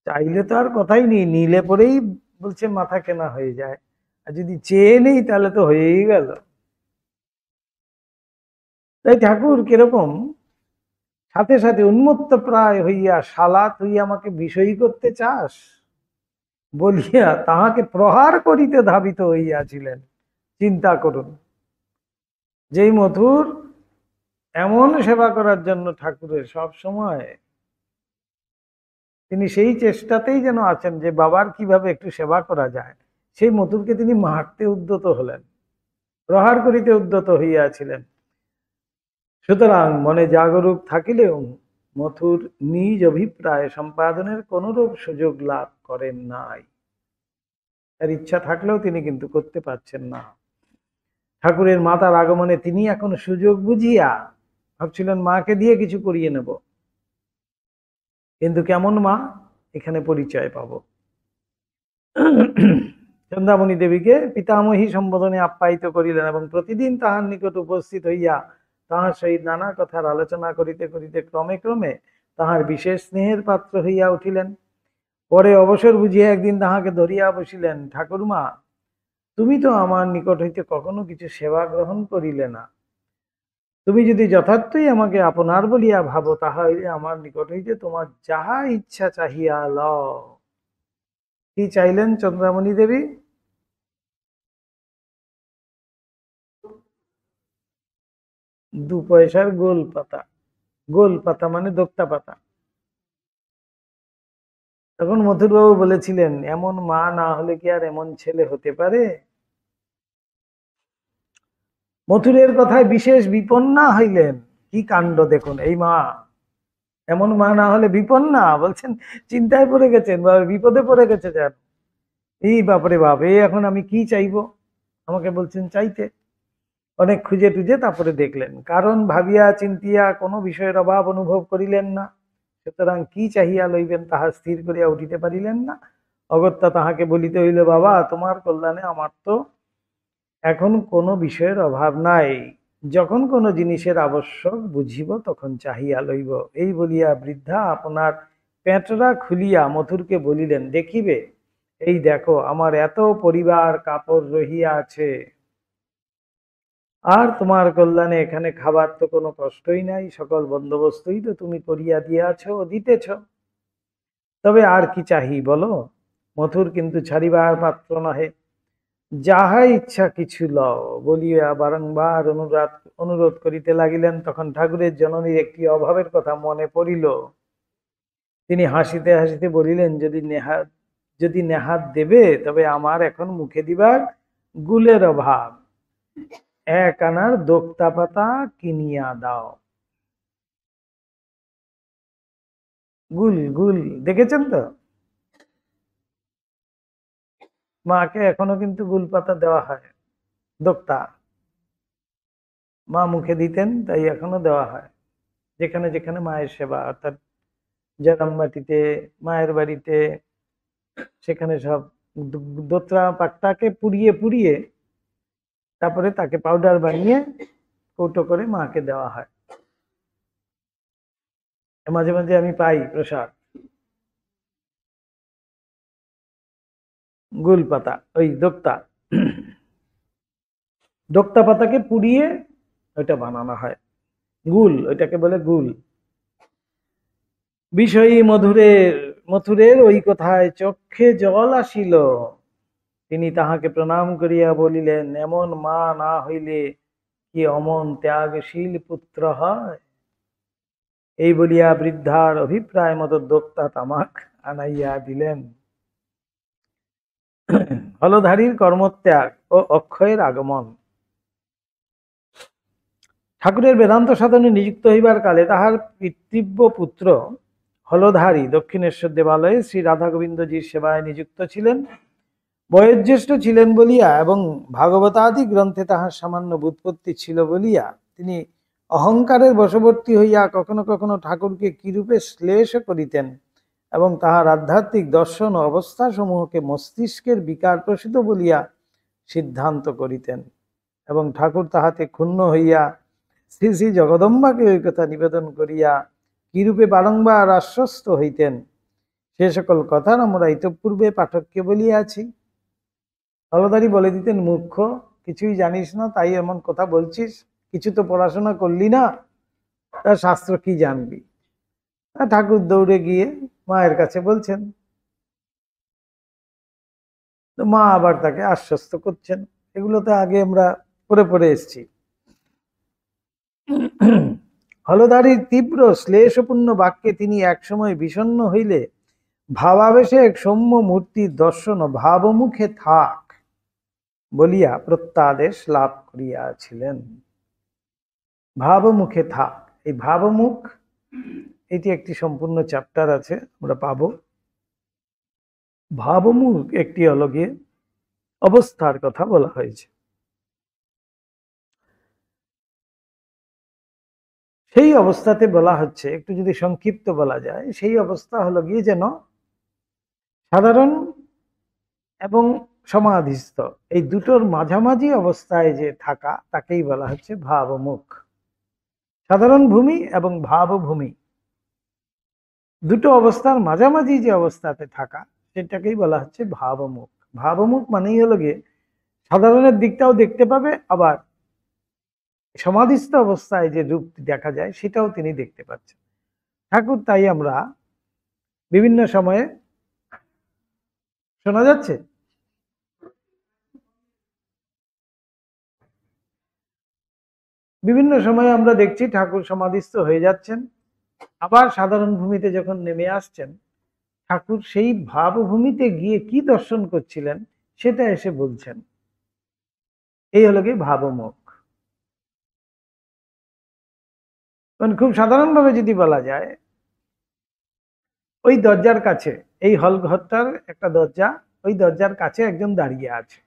চাইলে তো আর কথাই নেই, নিলে পরেই বলছে মাথা কেনা হয়ে যায়। আর যদি চেয়ে নেই তাহলে তো হয়েই গেল। তাই ঠাকুর কিরকম সাথে সাথে উন্মত্ত প্রায় হইয়া, শালা তুই আমাকে বিষয়ী করতে চাস বলিয়া তাহাকে প্রহার করিতে ধাবিত হইয়াছিলেন। চিন্তা করুন, যেই মথুর এমন সেবা করার জন্য ঠাকুরের সব সময় তিনি সেই চেষ্টাতেই যেন আছেন যে বাবার কিভাবে একটু সেবা করা যায়, সেই মথুরকে তিনি মারতে উদ্যত হলেন, প্রহার করিতে উদ্যত হইয়াছিলেন। সুতরাং মনে জাগরূক থাকিলেও মথুর নিজ অভিপ্রায় সম্পাদনের কোনরূপ সুযোগ লাভ করেন নাই। তার ইচ্ছা থাকলেও তিনি কিন্তু করতে পারছেন না। ঠাকুরের মাতার আগমনে তিনি এখন সুযোগ বুঝিয়া ভাবছিলেন মাকে দিয়ে কিছু করিয়ে নেব, কিন্তু কেমন মা এখানে পরিচয় পাবো। চন্দ্রামণি দেবীকে পিতামহী সম্বোধনে আপ্যায়িত করিলেন এবং প্রতিদিন তাহার নিকট উপস্থিত হইয়া তাহার সহিত নানা কথার আলোচনা করিতে করিতে ক্রমে ক্রমে তাহার বিশেষ স্নেহের পাত্র হইয়া উঠিলেন। পরে অবসর বুঝিয়া একদিন তাহাকে ধরিয়া বসিলেন, ঠাকুরমা, তুমি তো আমার নিকট হইতে কখনো কিছু সেবা গ্রহণ করিলে না। তুমি যদি যথার্থই আমাকে আপনার বলিয়া ভাবো, তাহলে আমার নিকট হইতে তোমার যাহা ইচ্ছা চাহিয়া লও। কি চাইলেন চন্দ্রামণি দেবী? 2 পয়সার গোল পাতা। গোল পাতা মানে দোক্তা পাতা। তখন মথুরবাবু বলেছিলেন, এমন মা না হলে কি আর এমন ছেলে হতে পারে? মথুরের কথায় বিশেষ বিপন্না হইলেন। কি কাণ্ড দেখুন, এই মা, এমন মা না হলে বিপন্না বলছেন, চিন্তায় পড়ে গেছেন বা বিপদে পড়ে গেছে যান। এই বাপরে বাপ, এই এখন আমি কি চাইবো, আমাকে বলছেন চাইতে। অনেক খুঁজে টুজে তারপরে দেখলেন, কারণ ভাবিয়া চিন্তিয়া কোনো বিষয়ের অভাব অনুভব করিলেন না, সুতরাং কি চাহিয়া লইবেন তাহা স্থির করিয়া উঠিতে পারিলেন না। অগত্যা তাহাকে বলিতে হইল, বাবা, তোমার কল্যাণে আমার তো এখন কোনো বিষয়ের অভাব নাই, যখন কোনো জিনিসের আবশ্যক বুঝিব তখন চাহিয়া লইব। এই বলিয়া বৃদ্ধা আপনার পেঁটরা খুলিয়া মথুরকে বলিলেন, দেখিবে, এই দেখো আমার এত পরিবার কাপড় রহিয়া আছে, আর তোমার কল্যাণে এখানে খাবার তো কোনো কষ্টই নাই, সকল বন্দোবস্তই তো তুমি করিয়া দিয়াছ ও দিতেছ, তবে আর কি চাহি বলো। মথুর কিন্তু ছাড়িবার পাত্র নহে, যাহা ইচ্ছা কিছু লও বলিয়া বারংবার অনুরোধ করিতে লাগিলেন। তখন ঠাকুরের জননীর একটি অভাবের কথা মনে পড়িল। তিনি হাসিতে হাসিতে বলিলেন, যদি নেহাত দেবে, তবে আমার এখন মুখে দিবার গুলের অভাব, 1 আনার দোক্তা পাতা কিনিয়া দাও। গুল গুল দেখেছেন তো, মাকে এখনো কিন্তু গুল পাতা দেওয়া হয়, দোক্তা মা মুখে দিতেন, তাই এখনো দেওয়া হয় যেখানে যেখানে মায়ের সেবা, অর্থাৎ জন্মবাটিতে, মায়ের বাড়িতে, সেখানে সব দোত্রা পাতাকে পুড়িয়ে পুড়িয়ে তারপরে তাকে পাউডার বানিয়ে কৌটো করে মাকে দেওয়া হয়। মাঝে মাঝে আমি পাই প্রসাদ, গুল পাতা, ওই দোক্তা, দোক্তা পাতাকে পুড়িয়ে ওইটা বানানো হয় গুল, ওইটাকে বলে গুল। বিষয়ী মথুরের ওই কথায় চক্ষে জল আসিল। তিনি তাহাকে প্রণাম করিয়া বলিলেন, এমন মা না হইলে কি অমন ত্যাগশীল পুত্র হয়? এই বলিয়া বৃদ্ধার অভিপ্রায় মতো দোক্তা তামাক আনাইয়া দিলেন। হলধারীর কর্মত্যাগ ও অক্ষয়ের আগমন। ঠাকুরের বেদান্ত সাধনে নিযুক্ত হইবার কালে তাহার পিতৃব্য পুত্র হলধারী দক্ষিণেশ্বর দেবালয়ে শ্রী রাধা গোবিন্দজির সেবায় নিযুক্ত ছিলেন। বয়োজ্যেষ্ঠ ছিলেন বলিয়া এবং ভাগবতাদি গ্রন্থে তাহার সামান্য ব্যুৎপত্তি ছিল বলিয়া তিনি অহংকারের বশবর্তী হইয়া কখনো কখনো ঠাকুরকে কিরূপে শ্লেষ করিতেন এবং তাহার আধ্যাত্মিক দর্শন ও অবস্থা সমূহকে মস্তিষ্কের বিকার প্রসূত বলিয়া সিদ্ধান্ত করিতেন, এবং ঠাকুর তাহাতে ক্ষুণ্ণ হইয়া শ্রী শ্রী জগদম্বাকে ওই কথা নিবেদন করিয়া কিরূপে বারংবার আশ্বস্ত হইতেন, সে সকল কথার আমরা ইতঃপূর্বে পাঠককে বলিয়াছি। হলধারী বলে দিতেন, মূর্খ, কিছুই জানিস না, তাই এমন কথা বলছিস, কিছু তো পড়াশোনা করলি না, তা শাস্ত্র কি জানবি? ঠাকুর দৌড়ে গিয়ে মায়ের কাছে বলছেন, তো মা আবার তাকে আশ্বস্ত করছেন। এগুলো তো আগে আমরা পড়ে পড়ে এসছি। হলধারীর তীব্র শ্লেষপূর্ণ বাক্যে তিনি একসময় বিষণ্ণ হইলে ভাবাবেশে এক সৌম্য মূর্তির দর্শন ভাবমুখে থাক বলিয়া প্রত্যাদেশ লাভ করিয়াছিলেন। ভাবমুখে থাক, এই ভাবমুখ, এটি একটি সম্পূর্ণ চ্যাপ্টার আছে, আমরা পাবো। ভাবমুখ একটি হলো গিয়ে অবস্থার কথা বলা হয়েছে। সেই অবস্থাতে বলা হচ্ছে, একটু যদি সংক্ষিপ্ত বলা যায়, সেই অবস্থা হলো গিয়ে যেন সাধারণ এবং সমাধিস্থ এই দুটোর মাঝামাঝি অবস্থায় যে থাকা, তাকেই বলা হচ্ছে ভাবমুখ। সাধারণ ভূমি এবং ভাবভূমি দুটো অবস্থার মাঝামাঝি যে অবস্থাতে থাকা, সেটাকেই বলা হচ্ছে ভাবমুখ। ভাবমুখ মানেই হলো গিয়ে সাধারণের দিকটাও দেখতে পাবে, আবার সমাধিস্থ অবস্থায় যে রূপটি দেখা যায় সেটাও তিনি দেখতে পাচ্ছেন ঠাকুর। তাই আমরা বিভিন্ন সময়ে, শোনা যাচ্ছে, বিভিন্ন সময়ে আমরা দেখছি ঠাকুর সমাধিস্থ হয়ে যাচ্ছেন, আবার সাধারণ ভূমিতে যখন নেমে আসছেন, ঠাকুর সেই ভাবভূমিতে গিয়ে কি দর্শন করছিলেন সেটা এসে বলছেন। এই হলো কি ভাবমুখ। কারণ খুব সাধারণভাবে যদি বলা যায়, ওই দরজার কাছে, এই হল ঘরটার একটা দরজা, ওই দরজার কাছে একজন দাঁড়িয়ে আছে।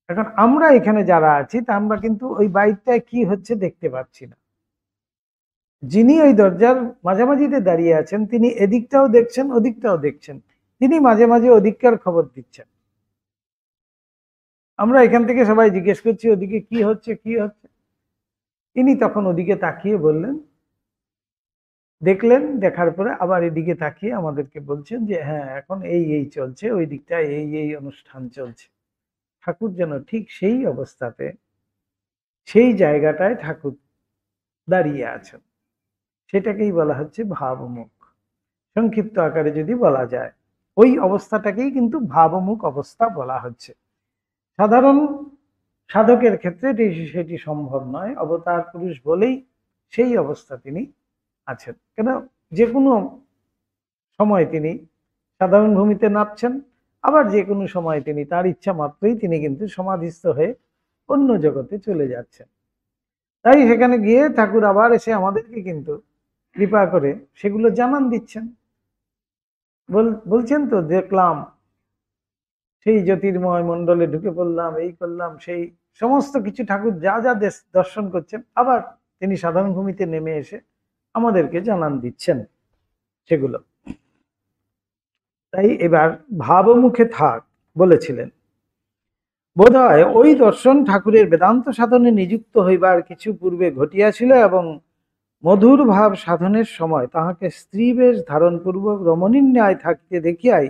এখন আমরা এখানে যারা আছি তা আমরা কিন্তু ওই বাইরটায় কি হচ্ছে দেখতে পাচ্ছি না। যিনি ওই দরজার মাঝামাঝিতে দাঁড়িয়ে আছেন, তিনি এদিকটাও দেখছেন, ওদিকটাও দেখছেন, তিনি মাঝে মাঝে ওদিককার খবর দিচ্ছেন। আমরা এখান থেকে সবাই জিজ্ঞেস করছি ওদিকে কি হচ্ছে কি হচ্ছে, তিনি তখন ওদিকে তাকিয়ে বললেন, দেখলেন, দেখার পরে আবার এদিকে তাকিয়ে আমাদেরকে বলছেন যে হ্যাঁ এখন এই এই চলছে, ওই দিকটায় এই এই অনুষ্ঠান চলছে। ঠাকুর যেন ঠিক সেই অবস্থাতে, সেই জায়গাটায় ঠাকুর দাঁড়িয়ে আছেন, সেটাকেই বলা হচ্ছে ভাবমুখ। সংক্ষিপ্ত আকারে যদি বলা যায়, ওই অবস্থাটাকেই কিন্তু ভাবমুখ অবস্থা বলা হচ্ছে। সাধারণ সাধকের ক্ষেত্রে সেটি সম্ভব নয়, অবতার পুরুষ বলেই সেই অবস্থা তিনি আছেন। কেন, যে কোনো সময় তিনি সাধারণ ভূমিতে নামছেন, আবার যে কোনো সময় তিনি তার ইচ্ছা মাত্রই তিনি কিন্তু সমাধিস্থ হয়ে অন্য জগতে চলে যাচ্ছেন। তাই সেখানে গিয়ে ঠাকুর আবার এসে আমাদেরকে কিন্তু কৃপা করে সেগুলো জানান দিচ্ছেন। বলছেন তো, দেখলাম সেই জ্যোতির্ময় মণ্ডলে ঢুকে পড়লাম, এই করলাম, সেই সমস্ত কিছু ঠাকুর যা যা দর্শন করছেন, আবার তিনি সাধারণ ভূমিতে নেমে এসে আমাদেরকে জানান দিচ্ছেন সেগুলো। তাই এবার ভাবমুখে থাক বলেছিলেন। বোধ হয় ওই দর্শন ঠাকুরের বেদান্ত সাধনে নিযুক্ত হইবার কিছু পূর্বে ঘটিয়াছিল, এবং মধুর ভাব সাধনের সময় তাহাকে স্ত্রী বেশ ধারণ পূর্বক রমণীর ন্যায় থাকিতে দেখিয়াই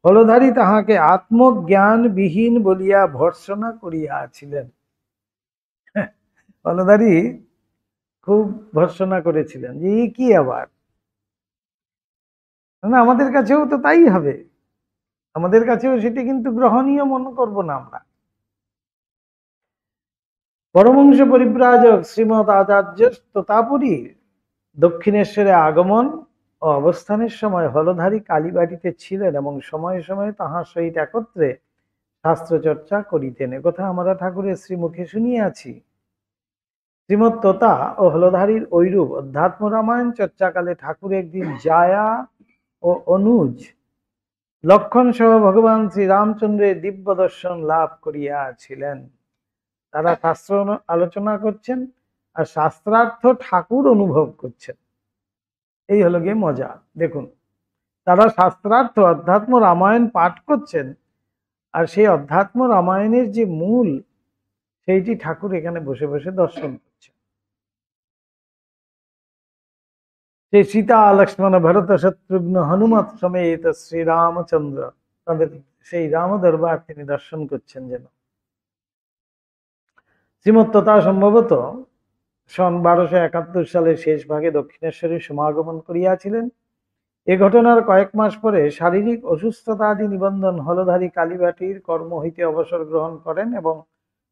হলধারী তাহাকে আত্মজ্ঞান বিহীন বলিয়া ভর্ৎসনা করিয়াছিলেন। হলধারী খুব ভর্ৎসনা করেছিলেন যে এই কি আবার, না আমাদের কাছেও তো তাই হবে, আমাদের কাছেও সেটি কিন্তু গ্রহণীয় মনে করব না আমরা। পরমহংস পরিব্রাজক শ্রীমৎ আচার্য তোতাপুরী দক্ষিণেশ্বরে আগমন ও অবস্থানের সময় হলধারী কালীবাড়িতে ছিলেন, এবং সময়ে সময়ে তাহার সহিত একত্রে শাস্ত্র চর্চা করিতেন। একথা আমরা ঠাকুরের শ্রীমুখে শুনিয়াছি। শ্রীমৎ তোতা ও হলধারীর ঐরূপ অধ্যাত্ম রামায়ণ চর্চাকালে ঠাকুর একদিন জায়া ও অনুজ লক্ষণ সহ ভগবান শ্রীরামচন্দ্রের দিব্য দর্শন লাভ করিয়াছিলেন। তারা শাস্ত্র আলোচনা করছেন আর শাস্ত্রার্থ ঠাকুর অনুভব করছেন। এই হলো গিয়ে মজা। দেখুন, তারা শাস্ত্রার্থ অধ্যাত্ম রামায়ণ পাঠ করছেন, আর সেই অধ্যাত্ম রামায়ণের যে মূল, সেইটি ঠাকুর এখানে বসে বসে দর্শন করছেন। সেই সীতা লক্ষ্মণ ভরত শত্রুঘ্ন হনুমত সমেত শ্রীরামচন্দ্র, তাদের সেই রাম দরবার তিনি দর্শন করছেন যেন। শ্রীমত্ততা সম্ভবত সন 1271 সালের শেষ ভাগে দক্ষিণেশ্বরে সমাগমন করিয়াছিলেন। এ ঘটনার কয়েক মাস পরে শারীরিক অসুস্থতা আদি নিবন্ধন হলধারী কালীবাটির কর্ম হইতে অবসর গ্রহণ করেন, এবং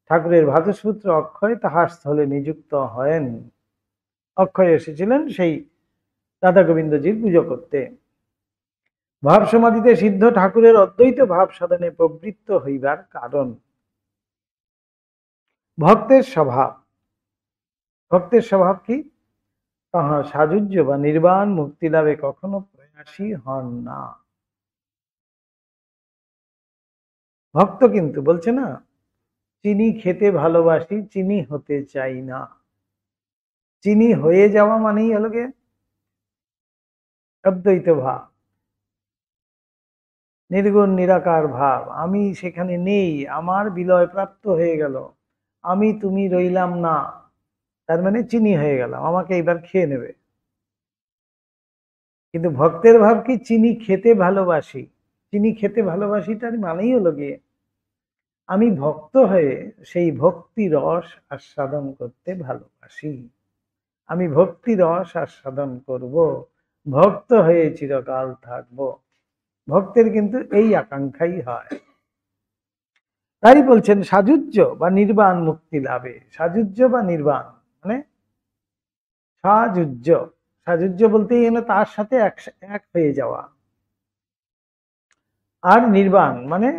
ঠাকুরের ভ্রাতুষ্পুত্র অক্ষয় তাহার স্থলে নিযুক্ত হয়েন। অক্ষয় এসেছিলেন সেই রাধা গোবিন্দজির পুজো করতে। ভাব সমাধিতে সিদ্ধ ঠাকুরের অদ্বৈত ভাব সাধনে প্রবৃত্ত হইবার কারণ। ভক্তের স্বভাব। ভক্তের স্বভাব কি? তাহা সাযুজ্য বা নির্বাণ মুক্তি লাভে কখনো প্রয়াসী হন না। ভক্ত কিন্তু বলছে না, চিনি খেতে ভালোবাসি, চিনি হতে চাই না। চিনি হয়ে যাওয়া মানেই হলো গিয়ে অদ্বৈত ভাব, নির্গুণ নিরাকার ভাব। আমি সেখানে নেই, আমার বিলয় প্রাপ্ত হয়ে গেল, আমি তুমি রইলাম না, তার মানে চিনি হয়ে গেলাম, আমাকে এবার খেয়ে নেবে। কিন্তু ভক্তের ভাব কি, চিনি খেতে ভালোবাসি। চিনি খেতে ভালোবাসি তার মানেই হলো গিয়ে আমি ভক্ত হয়ে সেই ভক্তি রস আস্বাদন করতে ভালোবাসি। আমি ভক্তি রস আস্বাদন করব, ভক্ত হয়ে চিরকাল থাকব। ভক্তের কিন্তু এই আকাঙ্ক্ষাই হয়। তাই বলছেন সাযুজ্য বা নির্বাণ মুক্তি লাভে। সাযুজ্য বা নির্বাণ মানে সাযুজ্য, সাযুজ্য বলতেই এনে তার সাথে এক হয়ে যাওয়া। আর নির্বাণ মানে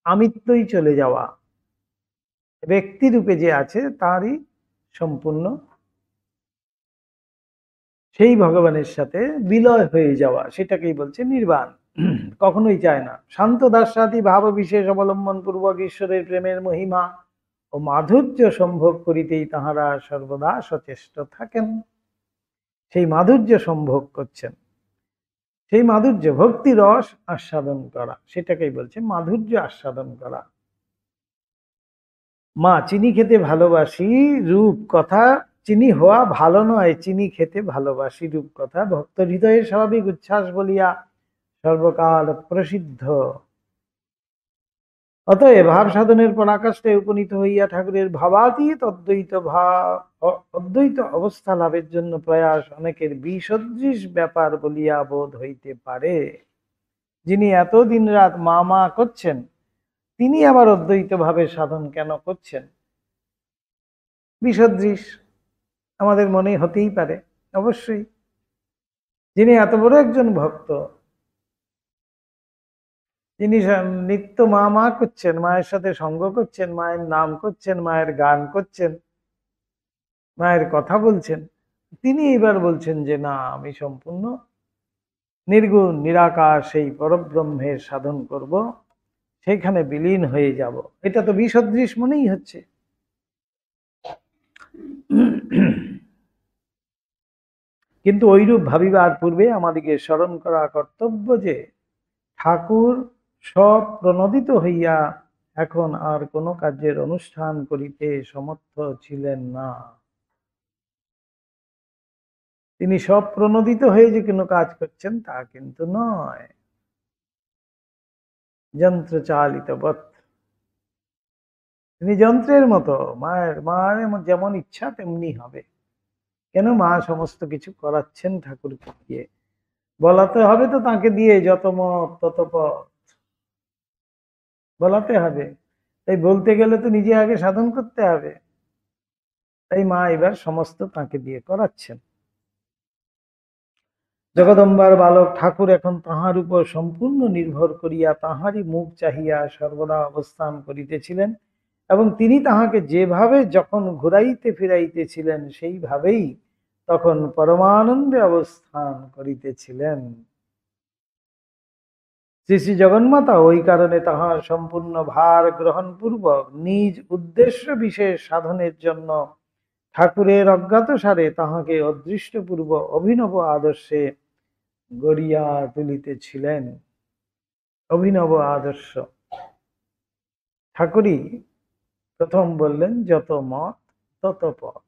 আমিত্বই চলে যাওয়া, ব্যক্তি রূপে যে আছে তারই সম্পূর্ণ সেই ভগবানের সাথে বিলয় হয়ে যাওয়া, সেটাকেই বলছে নির্বাণ। কখনোই চায় না। শান্ত দাসাদি ভাব বিশেষ অবলম্বন পূর্বক ঈশ্বরের প্রেমের মহিমা ও মাধুর্য সম্ভোগ করিতেই তাহারা সর্বদা সচেষ্ট থাকেন। সেই মাধুর্য সম্ভোগ করছেন, সেই মাধুর্য ভক্তি রস আস্বাদন করা, সেটাকেই বলছে মাধুর্য আস্বাদন করা। মা চিনি খেতে ভালোবাসি রূপ কথা, চিনি হওয়া ভালো নয়, চিনি খেতে ভালোবাসি রূপ কথা ভক্ত হৃদয়ে স্বাভাবিক উচ্ছ্বাস বলিয়া সর্বকাল প্রসিদ্ধ। অতএব ভাব সাধনের পরাকাষ্ঠে উপনীত হইয়া ঠাকুরের ভাবাতীত অদ্বৈত অবস্থা লাভের জন্য প্রয়াস অনেকের বিসদৃশ ব্যাপার বলিয়া বোধ হইতে পারে। যিনি এত দিন রাত মা মা করছেন, তিনি আবার অদ্বৈত ভাবে সাধন কেন করছেন? বিসদৃশ আমাদের মনে হতেই পারে, অবশ্যই। যিনি এত বড় একজন ভক্ত, তিনি নিত্য মা মা করছেন, মায়ের সাথে সঙ্গ করছেন, মায়ের নাম করছেন, মায়ের গান করছেন, মায়ের কথা বলছেন, তিনি এবার বলছেন যে না, আমি সম্পূর্ণ নির্গুণ নিরাকার সেই পরব্রহ্মের সাধন করব, সেখানে বিলীন হয়ে যাব। এটা তো বিসদৃশ মনেই হচ্ছে। কিন্তু ঐরূপ ভাবিবার পূর্বে আমাদিকে স্মরণ করা কর্তব্য যে ঠাকুর স্বপ্রণোদিত হইয়া এখন আর কোনো কার্যের অনুষ্ঠান করিতে সমর্থ ছিলেন না। তিনি স্বপ্রণোদিত হয়ে যে কোনো কাজ করছেন তা কিন্তু নয়। যন্ত্র চালিত বৎ, তিনি যন্ত্রের মতো, মায়ের যেমন ইচ্ছা তেমনি হবে। কেন? মা সমস্ত কিছু করাচ্ছেন ঠাকুরকে দিয়ে, বলাতে হবে তো তাকে দিয়ে, যত মত তত পথ, বলাতে হবে। তাই বলতে গেলে তো নিজে আগে সাধন করতে হবে। তাই মা এবার সমস্ত তাকে দিয়ে করাচ্ছেন। জগদম্বার বালক ঠাকুর এখন তাহার উপর সম্পূর্ণ নির্ভর করিয়া তাহারই মুখ চাহিয়া সর্বদা অবস্থান করিতেছিলেন, এবং তিনি তাহাকে যেভাবে যখন ঘুরাইতে ফিরাইতেছিলেন সেইভাবেই তখন পরমানন্দে অবস্থান করিতেছিলেন। শ্রী শ্রী জগন্মাতা ওই কারণে তাহার সম্পূর্ণ ভার গ্রহণ পূর্বক নিজ উদ্দেশ্য বিশেষ সাধনের জন্য ঠাকুরের অজ্ঞাতসারে তাহাকে অদৃষ্টপূর্ব অভিনব আদর্শে গড়িয়া তুলিতেছিলেন। অভিনব আদর্শ ঠাকুরই প্রথম বললেন, যত মত তত পথ।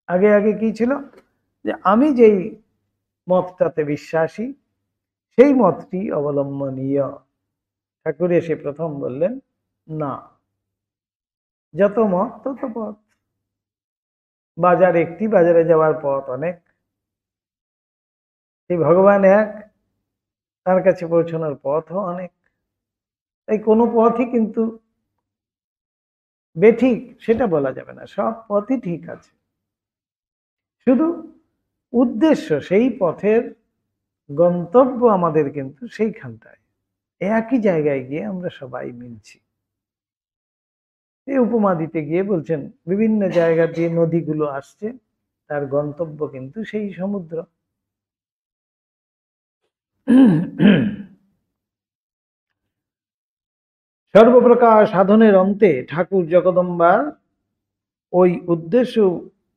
আগে আগে কি ছিল, যে আমি যেই মতটাতে বিশ্বাসী সেই মতটি অবলম্বনীয়। ঠাকুর এসে প্রথম বললেন, না, যত মত তত পথ। বাজার একটি, বাজারে যাওয়ার পথ অনেক। সেই ভগবান এক, তার কাছে পৌঁছানোর পথও অনেক। তাই কোনো পথই কিন্তু বেঠিক সেটা বলা যাবে না, সব পথই ঠিক আছে। শুধু উদ্দেশ্য, সেই পথের গন্তব্য আমাদের কিন্তু সেইখানটায়, একই জায়গায় গিয়ে আমরা সবাই মিলছি। এই উপমা দিতে গিয়ে বলছেন, বিভিন্ন জায়গা দিয়ে নদীগুলো আসছে, তার গন্তব্য কিন্তু সেই সমুদ্র। সর্বপ্রকার সাধনের অন্তে ঠাকুর জগদম্বার ওই উদ্দেশ্য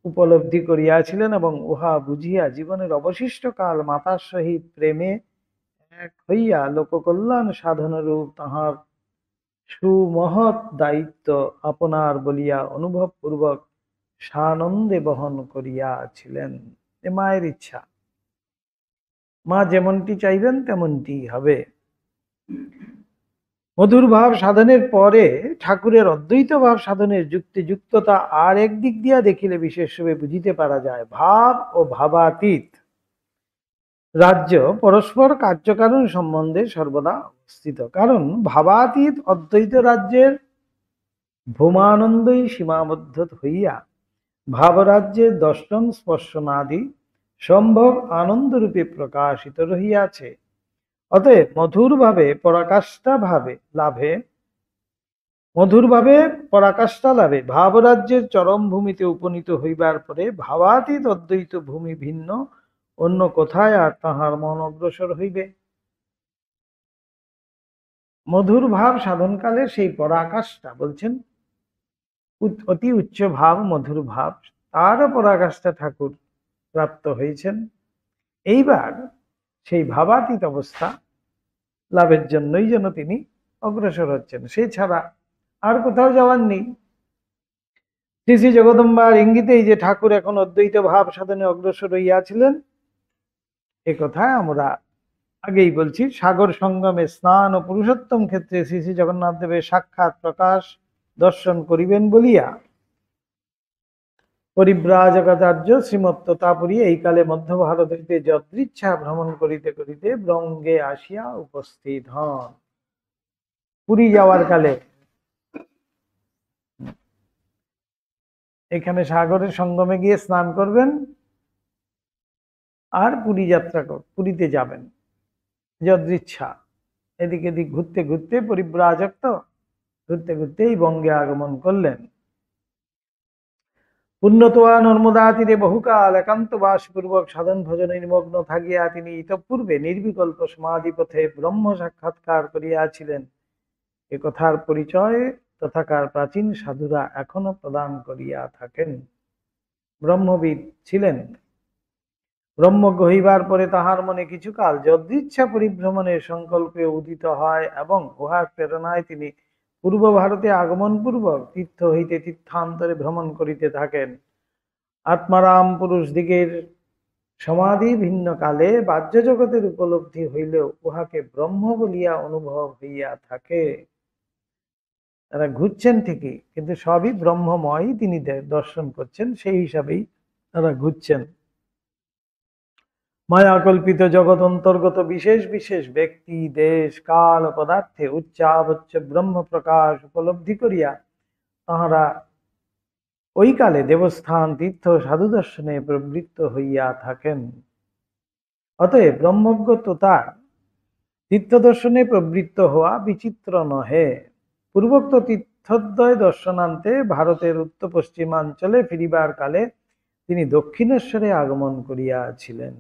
উপলব্ধি করিয়াছিলেন এবং উহা বুঝিয়া জীবনের অবশিষ্ট কাল মাতার সহিত প্রেমে এক হইয়া লোককল্যাণ সাধনরূপ তাহার সুমহৎ দায়িত্ব আপনার বলিয়া অনুভব পূর্বক সানন্দে বহন করিয়াছিলেন। এ মায়ের ইচ্ছা, মা যেমনটি চাইবেন তেমনটি হবে। মধুর ভাব সাধনের পরে ঠাকুরের অদ্বৈত ভাব সাধনের যুক্তিযুক্ততা আর একদিক দিয়া দেখিলে বিশেষভাবে বুঝিতে পারা যায়। ভাব ও ভাবাতীত রাজ্য পরস্পর কার্যকারণ সম্বন্ধে সর্বদা অবস্থিত, কারণ ভাবাতীত অদ্বৈত রাজ্যের ভূমানন্দই সীমাবদ্ধ হইয়া ভাবরাজ্যের দর্শন স্পর্শনাদি সম্ভব আনন্দরূপে প্রকাশিত রহিয়াছে। অতএব মধুরভাবে পরাকাষ্ঠা লাভে ভাবরাজ্যের চরম ভূমিতে উপনীত হইবার পরে ভাবাতীত অদ্বৈত ভূমি ভিন্ন অন্য কোথায় আর তাহার মন অগ্রসর হইবে। মধুর ভাব সাধনকালে সেই পরাকাষ্ঠা বলছেন অতি উচ্চ ভাব, মধুর ভাব, তারও পরাকাষ্ঠা ঠাকুর প্রাপ্ত হয়েছেন। এইবার সেই ভাবাতীত অবস্থা লাভের জন্যই যেন তিনি অগ্রসর হচ্ছেন, সে ছাড়া আর কোথাও যাওয়ার নেই। শ্রী শ্রী জগদম্বার ইঙ্গিতেই যে ঠাকুর এখন অদ্বৈত ভাব সাধনে অগ্রসর হইয়াছিলেন, এ কথা আমরা আগেই বলছি। সাগর সঙ্গমে স্নান ও পুরুষোত্তম ক্ষেত্রে শ্রী শ্রী জগন্নাথ দেবের সাক্ষাৎ প্রকাশ দর্শন করিবেন বলিয়া পরিব্রাজকাচার্য শ্রীমৎ তোতাপুরী এই কালে মধ্য ভারত হইতে যদৃচ্ছা ভ্রমণ করিতে করিতে বঙ্গে আসিয়া উপস্থিত হন। পুরী যাওয়ার কালে এখানে সাগরের সঙ্গমে গিয়ে স্নান করবেন আর পুরীতে যাবেন যদৃচ্ছা। এদিক এদিক ঘুরতে ঘুরতে পরিব্রাজক তো ঘুরতে ঘুরতেই বঙ্গে আগমন করলেন। পুণ্যতোয়া নর্মদা তীরে বহুকাল একান্তবাসপূর্বক সাধন ভজনে নিমগ্ন থাকিয়া তিনি ইতঃপূর্বে নির্বিকল্প সমাধিপথে ব্রহ্ম সাক্ষাৎকার করিয়াছিলেন। এ কথার পরিচয় তথাকার প্রাচীন সাধুরা এখনো প্রদান করিয়া থাকেন। ব্রহ্মবিদ ছিলেন। ব্রহ্মজ্ঞ হইবার পরে তাহার মনে কিছুকাল যদৃচ্ছা পরিভ্রমণের সংকল্পে উদিত হয় এবং উহার প্রেরণায় তিনি পূর্ব ভারতে আগমন পূর্বক তীর্থ হইতে তীর্থান্তরে ভ্রমণ করিতে থাকেন। আত্মারাম পুরুষ দিগের সমাধি ভিন্ন কালে বাহ্য জগতের উপলব্ধি হইলেও উহাকে ব্রহ্ম বলিয়া অনুভব হইয়া থাকে। তারা ঘুরছেন ঠিকই, কিন্তু সবই ব্রহ্মময় তিনি দর্শন করছেন, সেই হিসাবেই তারা ঘুরছেন। মায়াকল্পিত জগৎ অন্তর্গত বিশেষ বিশেষ ব্যক্তি, দেশ, কাল ও পদার্থে উচ্চাবচ্চ ব্রহ্ম প্রকাশ উপলব্ধি করিয়া তাহারা ওই কালে দেবস্থান তীর্থ সাধু দর্শনে প্রবৃত্ত হইয়া থাকেন। অতএব ব্রহ্মজ্ঞ তোতার তীর্থ দর্শনে প্রবৃত্ত হওয়া বিচিত্র নহে। পূর্বোক্ত তীর্থোদয় দর্শনান্তে ভারতের উত্তর পশ্চিমাঞ্চলে ফিরিবার কালে তিনি দক্ষিণেশ্বরে আগমন করিয়াছিলেন।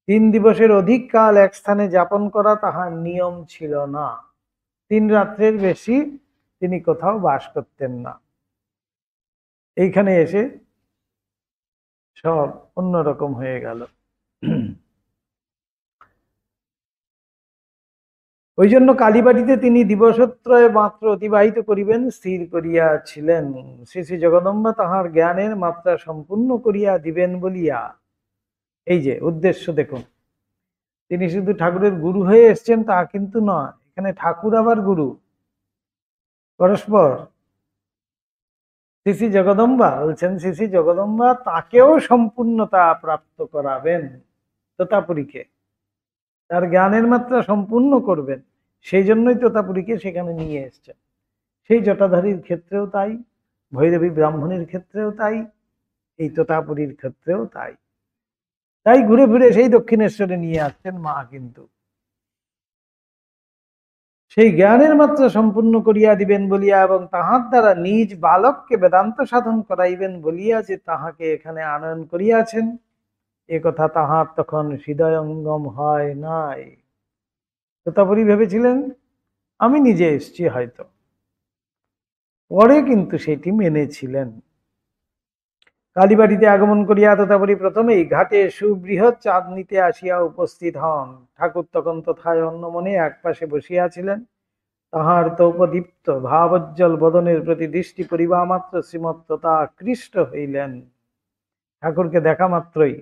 3 দিবসের অধিক কাল এক স্থানে যাপন করা তাহার নিয়ম ছিল না। 3 রাত্রের বেশি তিনি কোথাও বাস করতেন না। এইখানে এসে সব অন্যরকম হয়ে গেল। ওই জন্য কালীবাড়িতে তিনি দিবসত্রয় মাত্র অতিবাহিত করিবেন স্থির করিয়াছিলেন। শ্রী শ্রী জগদম্বা তাহার জ্ঞানের মাত্রা সম্পূর্ণ করিয়া দিবেন বলিয়া, এই যে উদ্দেশ্য দেখুন, তিনি শুধু ঠাকুরের গুরু হয়ে এসছেন তা কিন্তু নয়, এখানে ঠাকুর আবার গুরু, পরস্পর। শ্রী শ্রী জগদম্বা বলছেন শ্রী শ্রী জগদম্বা তাকেও সম্পূর্ণতা প্রাপ্ত করাবেন, তোতাপুরীকে তার জ্ঞানের মাত্রা সম্পূর্ণ করবেন। সেই জন্যই তোতাপুরীকে সেখানে নিয়ে এসছেন। সেই জটাধারীর ক্ষেত্রেও তাই, ভৈরবী ব্রাহ্মণের ক্ষেত্রেও তাই, এই তোতাপুরীর ক্ষেত্রেও তাই। তাই ঘুরে ফিরে সেই দক্ষিণেশ্বরে নিয়ে আসছেন মা, কিন্তু সেই জ্ঞানের মাত্রা সম্পূর্ণ করিয়া দিবেন বলিয়া এবং তাহার দ্বারা নিজ বালককে বেদান্ত সাধন করাইবেন বলিয়া যে তাহাকে এখানে আনয়ন করিয়াছেন, এ কথা তাহার তখন হৃদয়ঙ্গম হয় নাই। তোতাপুরী ভেবেছিলেন আমি নিজে এসছি হয়তো, পরে কিন্তু সেটি মেনেছিলেন। কালীবাড়িতে আগমন করিয়া তথাপরি প্রথমেই ঘাটে সুবৃহৎ চাঁদ নিতে আসিয়া উপস্থিত হন। ঠাকুর তখন তথায় অন্যমনে একপাশে বসিয়াছিলেন। তাহার তৌপদীপ্ত ভাবোজ্জ্বল বদনের প্রতি দৃষ্টি পড়িবা মাত্র শ্রীমত্ততা আকৃষ্ট হইলেন। ঠাকুরকে দেখা মাত্রই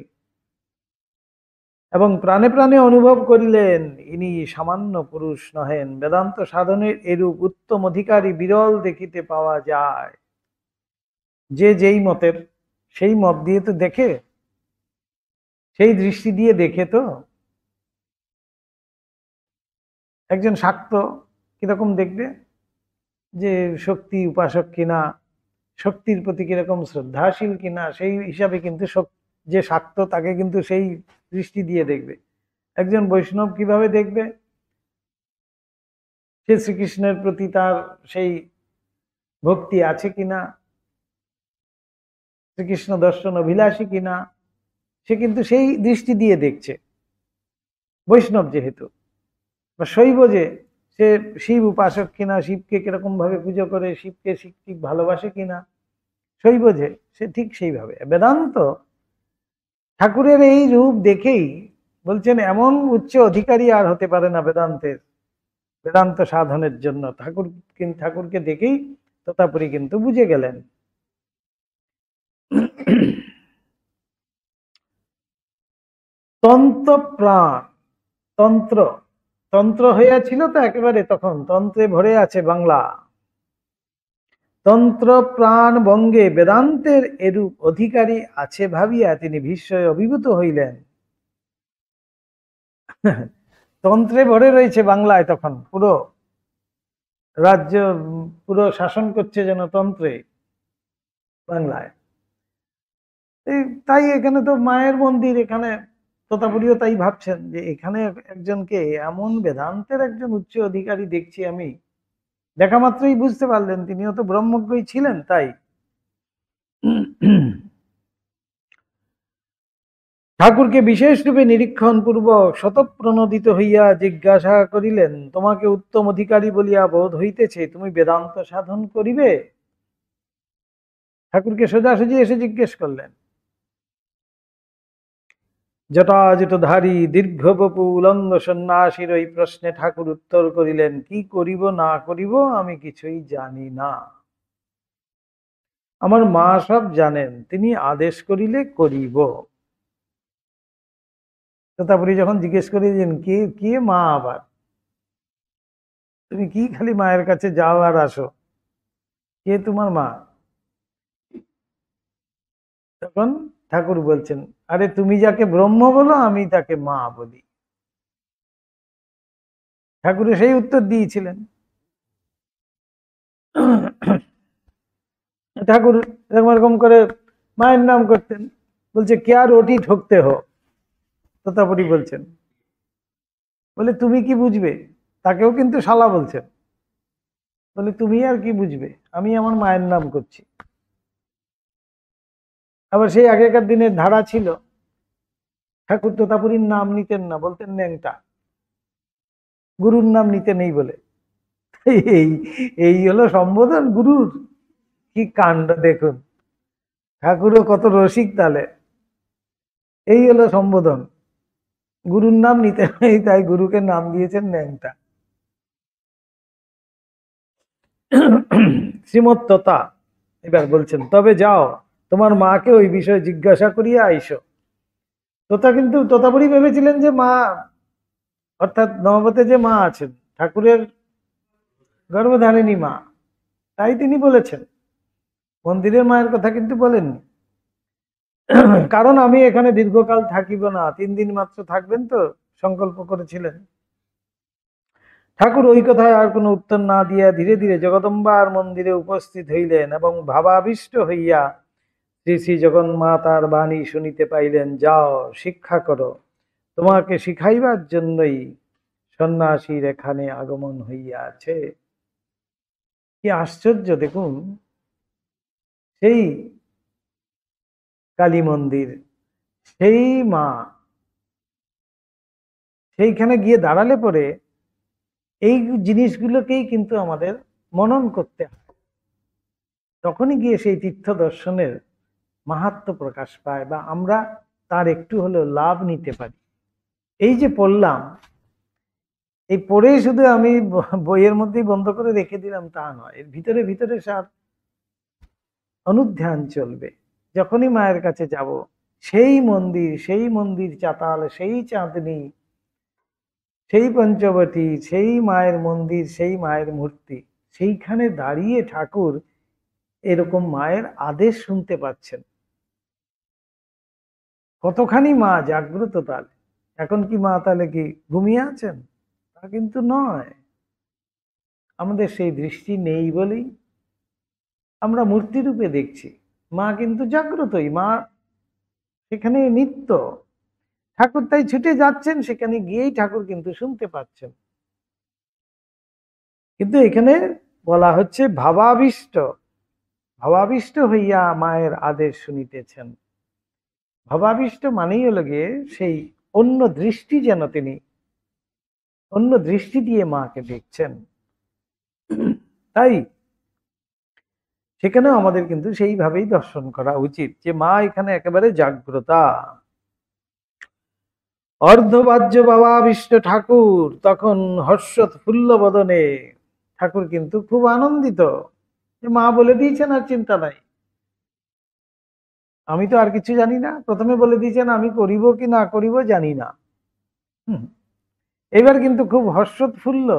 এবং প্রাণে প্রাণে অনুভব করিলেন ইনি সামান্য পুরুষ নহেন, বেদান্ত সাধনের এরূপ উত্তম অধিকারী বিরল দেখিতে পাওয়া যায়। যে যেই মতের সেই মত দিয়ে তো দেখে, সেই দৃষ্টি দিয়ে দেখে। তো একজন শাক্ত কিরকম দেখবে, যে শক্তি উপাসক কিনা, শক্তির প্রতি কিরকম শ্রদ্ধাশীল কিনা, সেই হিসাবে কিন্তু যে শাক্ত তাকে কিন্তু সেই দৃষ্টি দিয়ে দেখবে। একজন বৈষ্ণব কিভাবে দেখবে, সে শ্রীকৃষ্ণের প্রতি তার সেই ভক্তি আছে কিনা, শ্রীকৃষ্ণ দর্শন অভিলাষী কিনা, সে কিন্তু সেই দৃষ্টি দিয়ে দেখছে। বৈষ্ণব যেহেতু, বা শৈব যে, সে শিব উপাসক কিনা, শিবকে কিরকম ভাবে পুজো করে, শিবকে ঠিক ভালোবাসে কিনা, শৈব যে সে ঠিক সেইভাবে। বেদান্ত ঠাকুরের এই রূপ দেখেই বলছেন এমন উচ্চ অধিকারী আর হতে পারে না বেদান্তের, বেদান্ত সাধনের জন্য। ঠাকুরকে দেখেই তথাপরি কিন্তু বুঝে গেলেন। তন্ত্র প্রাণ, তন্ত্র তন্ত্র হইয়াছিল তো একেবারে, তখন তন্ত্রে ভরে আছে বাংলা। তন্ত্র প্রাণ বঙ্গে বেদান্তের এরূপ অধিকারী আছে ভাবিয়া তিনি বিস্ময়ে অভিভূত হইলেন। তন্ত্রে ভরে রয়েছে বাংলায়, তখন পুরো রাজ্য পুরো শাসন করছে যেন তন্ত্রে বাংলায়। তাই এখানে তো মায়ের মন্দির, এখানে তথাপরিও তাই ভাবছেন যে এখানে একজনকে এমন বেদান্তের একজন উচ্চ অধিকারী দেখছি আমি। দেখা মাত্রই বুঝতে পারলেন তিনিও তো ব্রহ্মজ্ঞই ছিলেন। তাই ঠাকুরকে বিশেষ রূপে নিরীক্ষণ পূর্বক শতপ্রণোদিত হইয়া জিজ্ঞাসা করিলেন, তোমাকে উত্তম অধিকারী বলিয়া বোধ হইতেছে, তুমি বেদান্ত সাধন করিবে? ঠাকুরকে সোজাসুজি এসে জিজ্ঞেস করলেন। জটাজটধারী দীর্ঘবপু উলঙ্গ সন্ন্যাসীর ওই প্রশ্নে ঠাকুর উত্তর করিলেন, কি করিব না করিব আমি কিছুই জানি না, আমার মা সব জানেন, তিনি আদেশ করিলে করিব। তারপরে যখন জিজ্ঞেস করিলেন কে কে মা, আবার তুমি কি খালি মায়ের কাছে যাও আর আসো, কে তোমার মা? তখন ঠাকুর বলছেন, আরে তুমি যাকে ব্রহ্ম বলো আমি তাকে মা বলি। ঠাকুরে সেই উত্তর দিয়েছিলেন। ঠাকুর এরকম এরকম করে মায়ের নাম করতেন, বলছে क्या रोटी ठोकते हो, তথাপরি বলছেন, বলে তুমি কি বুঝবে, তাকেও কিন্তু শালা বলছেন, বলে তুমি আর কি বুঝবে, আমি আমার মায়ের নাম করছি। আবার সেই আগেকার দিনের ধারা ছিল, ঠাকুর তোতাপুরীর নাম নিতেন না, বলতেন ন্যাংটা, গুরুর নাম নিতে নেই বলে। এই এই হলো সম্বোধন গুরুর, কি কাণ্ড দেখুন, ঠাকুরও কত রসিক তাহলে। এই হলো সম্বোধন, গুরুর নাম নিতে নেই, তাই গুরুকে নাম দিয়েছেন ন্যাংটা। শ্রীমত্ততা এবার বলছেন, তবে যাও তোমার মাকে ওই বিষয়ে জিজ্ঞাসা করিয়া আইসো। তোতা কিন্তু তোতাপুরি ভেবেছিলেন যে মা, অর্থাৎ নবতে যে মা আছেন ঠাকুরের গর্ভধারিণী মা, তাই তিনি বলেছেন, মন্দিরের মায়ের কথা কিন্তু বলেননি। কারণ আমি এখানে দীর্ঘকাল থাকিব না, 3 দিন মাত্র থাকবেন তো সংকল্প করেছিলেন। ঠাকুর ওই কথায় আর কোনো উত্তর না দিয়া ধীরে ধীরে জগদম্বার মন্দিরে উপস্থিত হইলেন এবং ভাবাবিষ্ট হইয়া শ্রী শ্রী জগন্মাতার বাণী শুনিতে পাইলেন, যাও শিক্ষা করো, তোমাকে শিখাইবার জন্যই সন্ন্যাসীর এখানে আগমন হইয়াছে। কি আশ্চর্য দেখুন, সেই কালী মন্দির, সেই মা, সেইখানে গিয়ে দাঁড়ালে পরে এই জিনিসগুলোকেই কিন্তু আমাদের মনন করতে হয়। তখনই গিয়ে সেই তীর্থ দর্শনের মাহাত্ম্য প্রকাশ পায় বা আমরা তার একটু হলেও লাভ নিতে পারি। এই যে পড়লাম, এই পড়েই শুধু আমি বইয়ের মধ্যেই বন্ধ করে রেখে দিলাম তা নয়, এর ভিতরে ভিতরে সার অনুধ্যান চলবে। যখনই মায়ের কাছে যাব, সেই মন্দির চাতাল, সেই চাঁদনি, সেই পঞ্চবতী, সেই মায়ের মন্দির, সেই মায়ের মূর্তি, সেইখানে দাঁড়িয়ে ঠাকুর এরকম মায়ের আদেশ শুনতে পাচ্ছেন। কতখানি মা জাগ্রত তাহলে। এখন কি মা তাহলে কি ঘুমিয়ে আছেন? তা কিন্তু নয়। আমাদের সেই দৃষ্টি নেই বলেই আমরা মূর্তি রূপে দেখছি। মা কিন্তু জাগ্রতই, মা সেখানে নিত্য। ঠাকুর তাই ছুটে যাচ্ছেন, সেখানে গিয়েই ঠাকুর কিন্তু শুনতে পাচ্ছেন। কিন্তু এখানে বলা হচ্ছে ভাবাবিষ্ট, ভাবাবিষ্ট হইয়া মায়ের আদেশ শুনিতেছেন। ভাবাবিষ্ট মানেই হলো গিয়ে সেই অন্য দৃষ্টি, যেন তিনি অন্য দৃষ্টি দিয়ে মাকে দেখছেন। তাই সেখানেও আমাদের কিন্তু সেইভাবেই দর্শন করা উচিত যে মা এখানে একেবারে জাগ্রতা। অর্ধবাহ্য ভাবাবিষ্ট ঠাকুর তখন হর্ষোৎফুল্ল বদনে, ঠাকুর কিন্তু খুব আনন্দিত যে মা বলে দিয়েছেন, আর চিন্তা নাই, আমি তো আর কিছু জানি না। প্রথমে বলে দিয়েছেন আমি করিব কি না করিব জানি না, এবার কিন্তু খুব হর্ষোৎফুল্ল,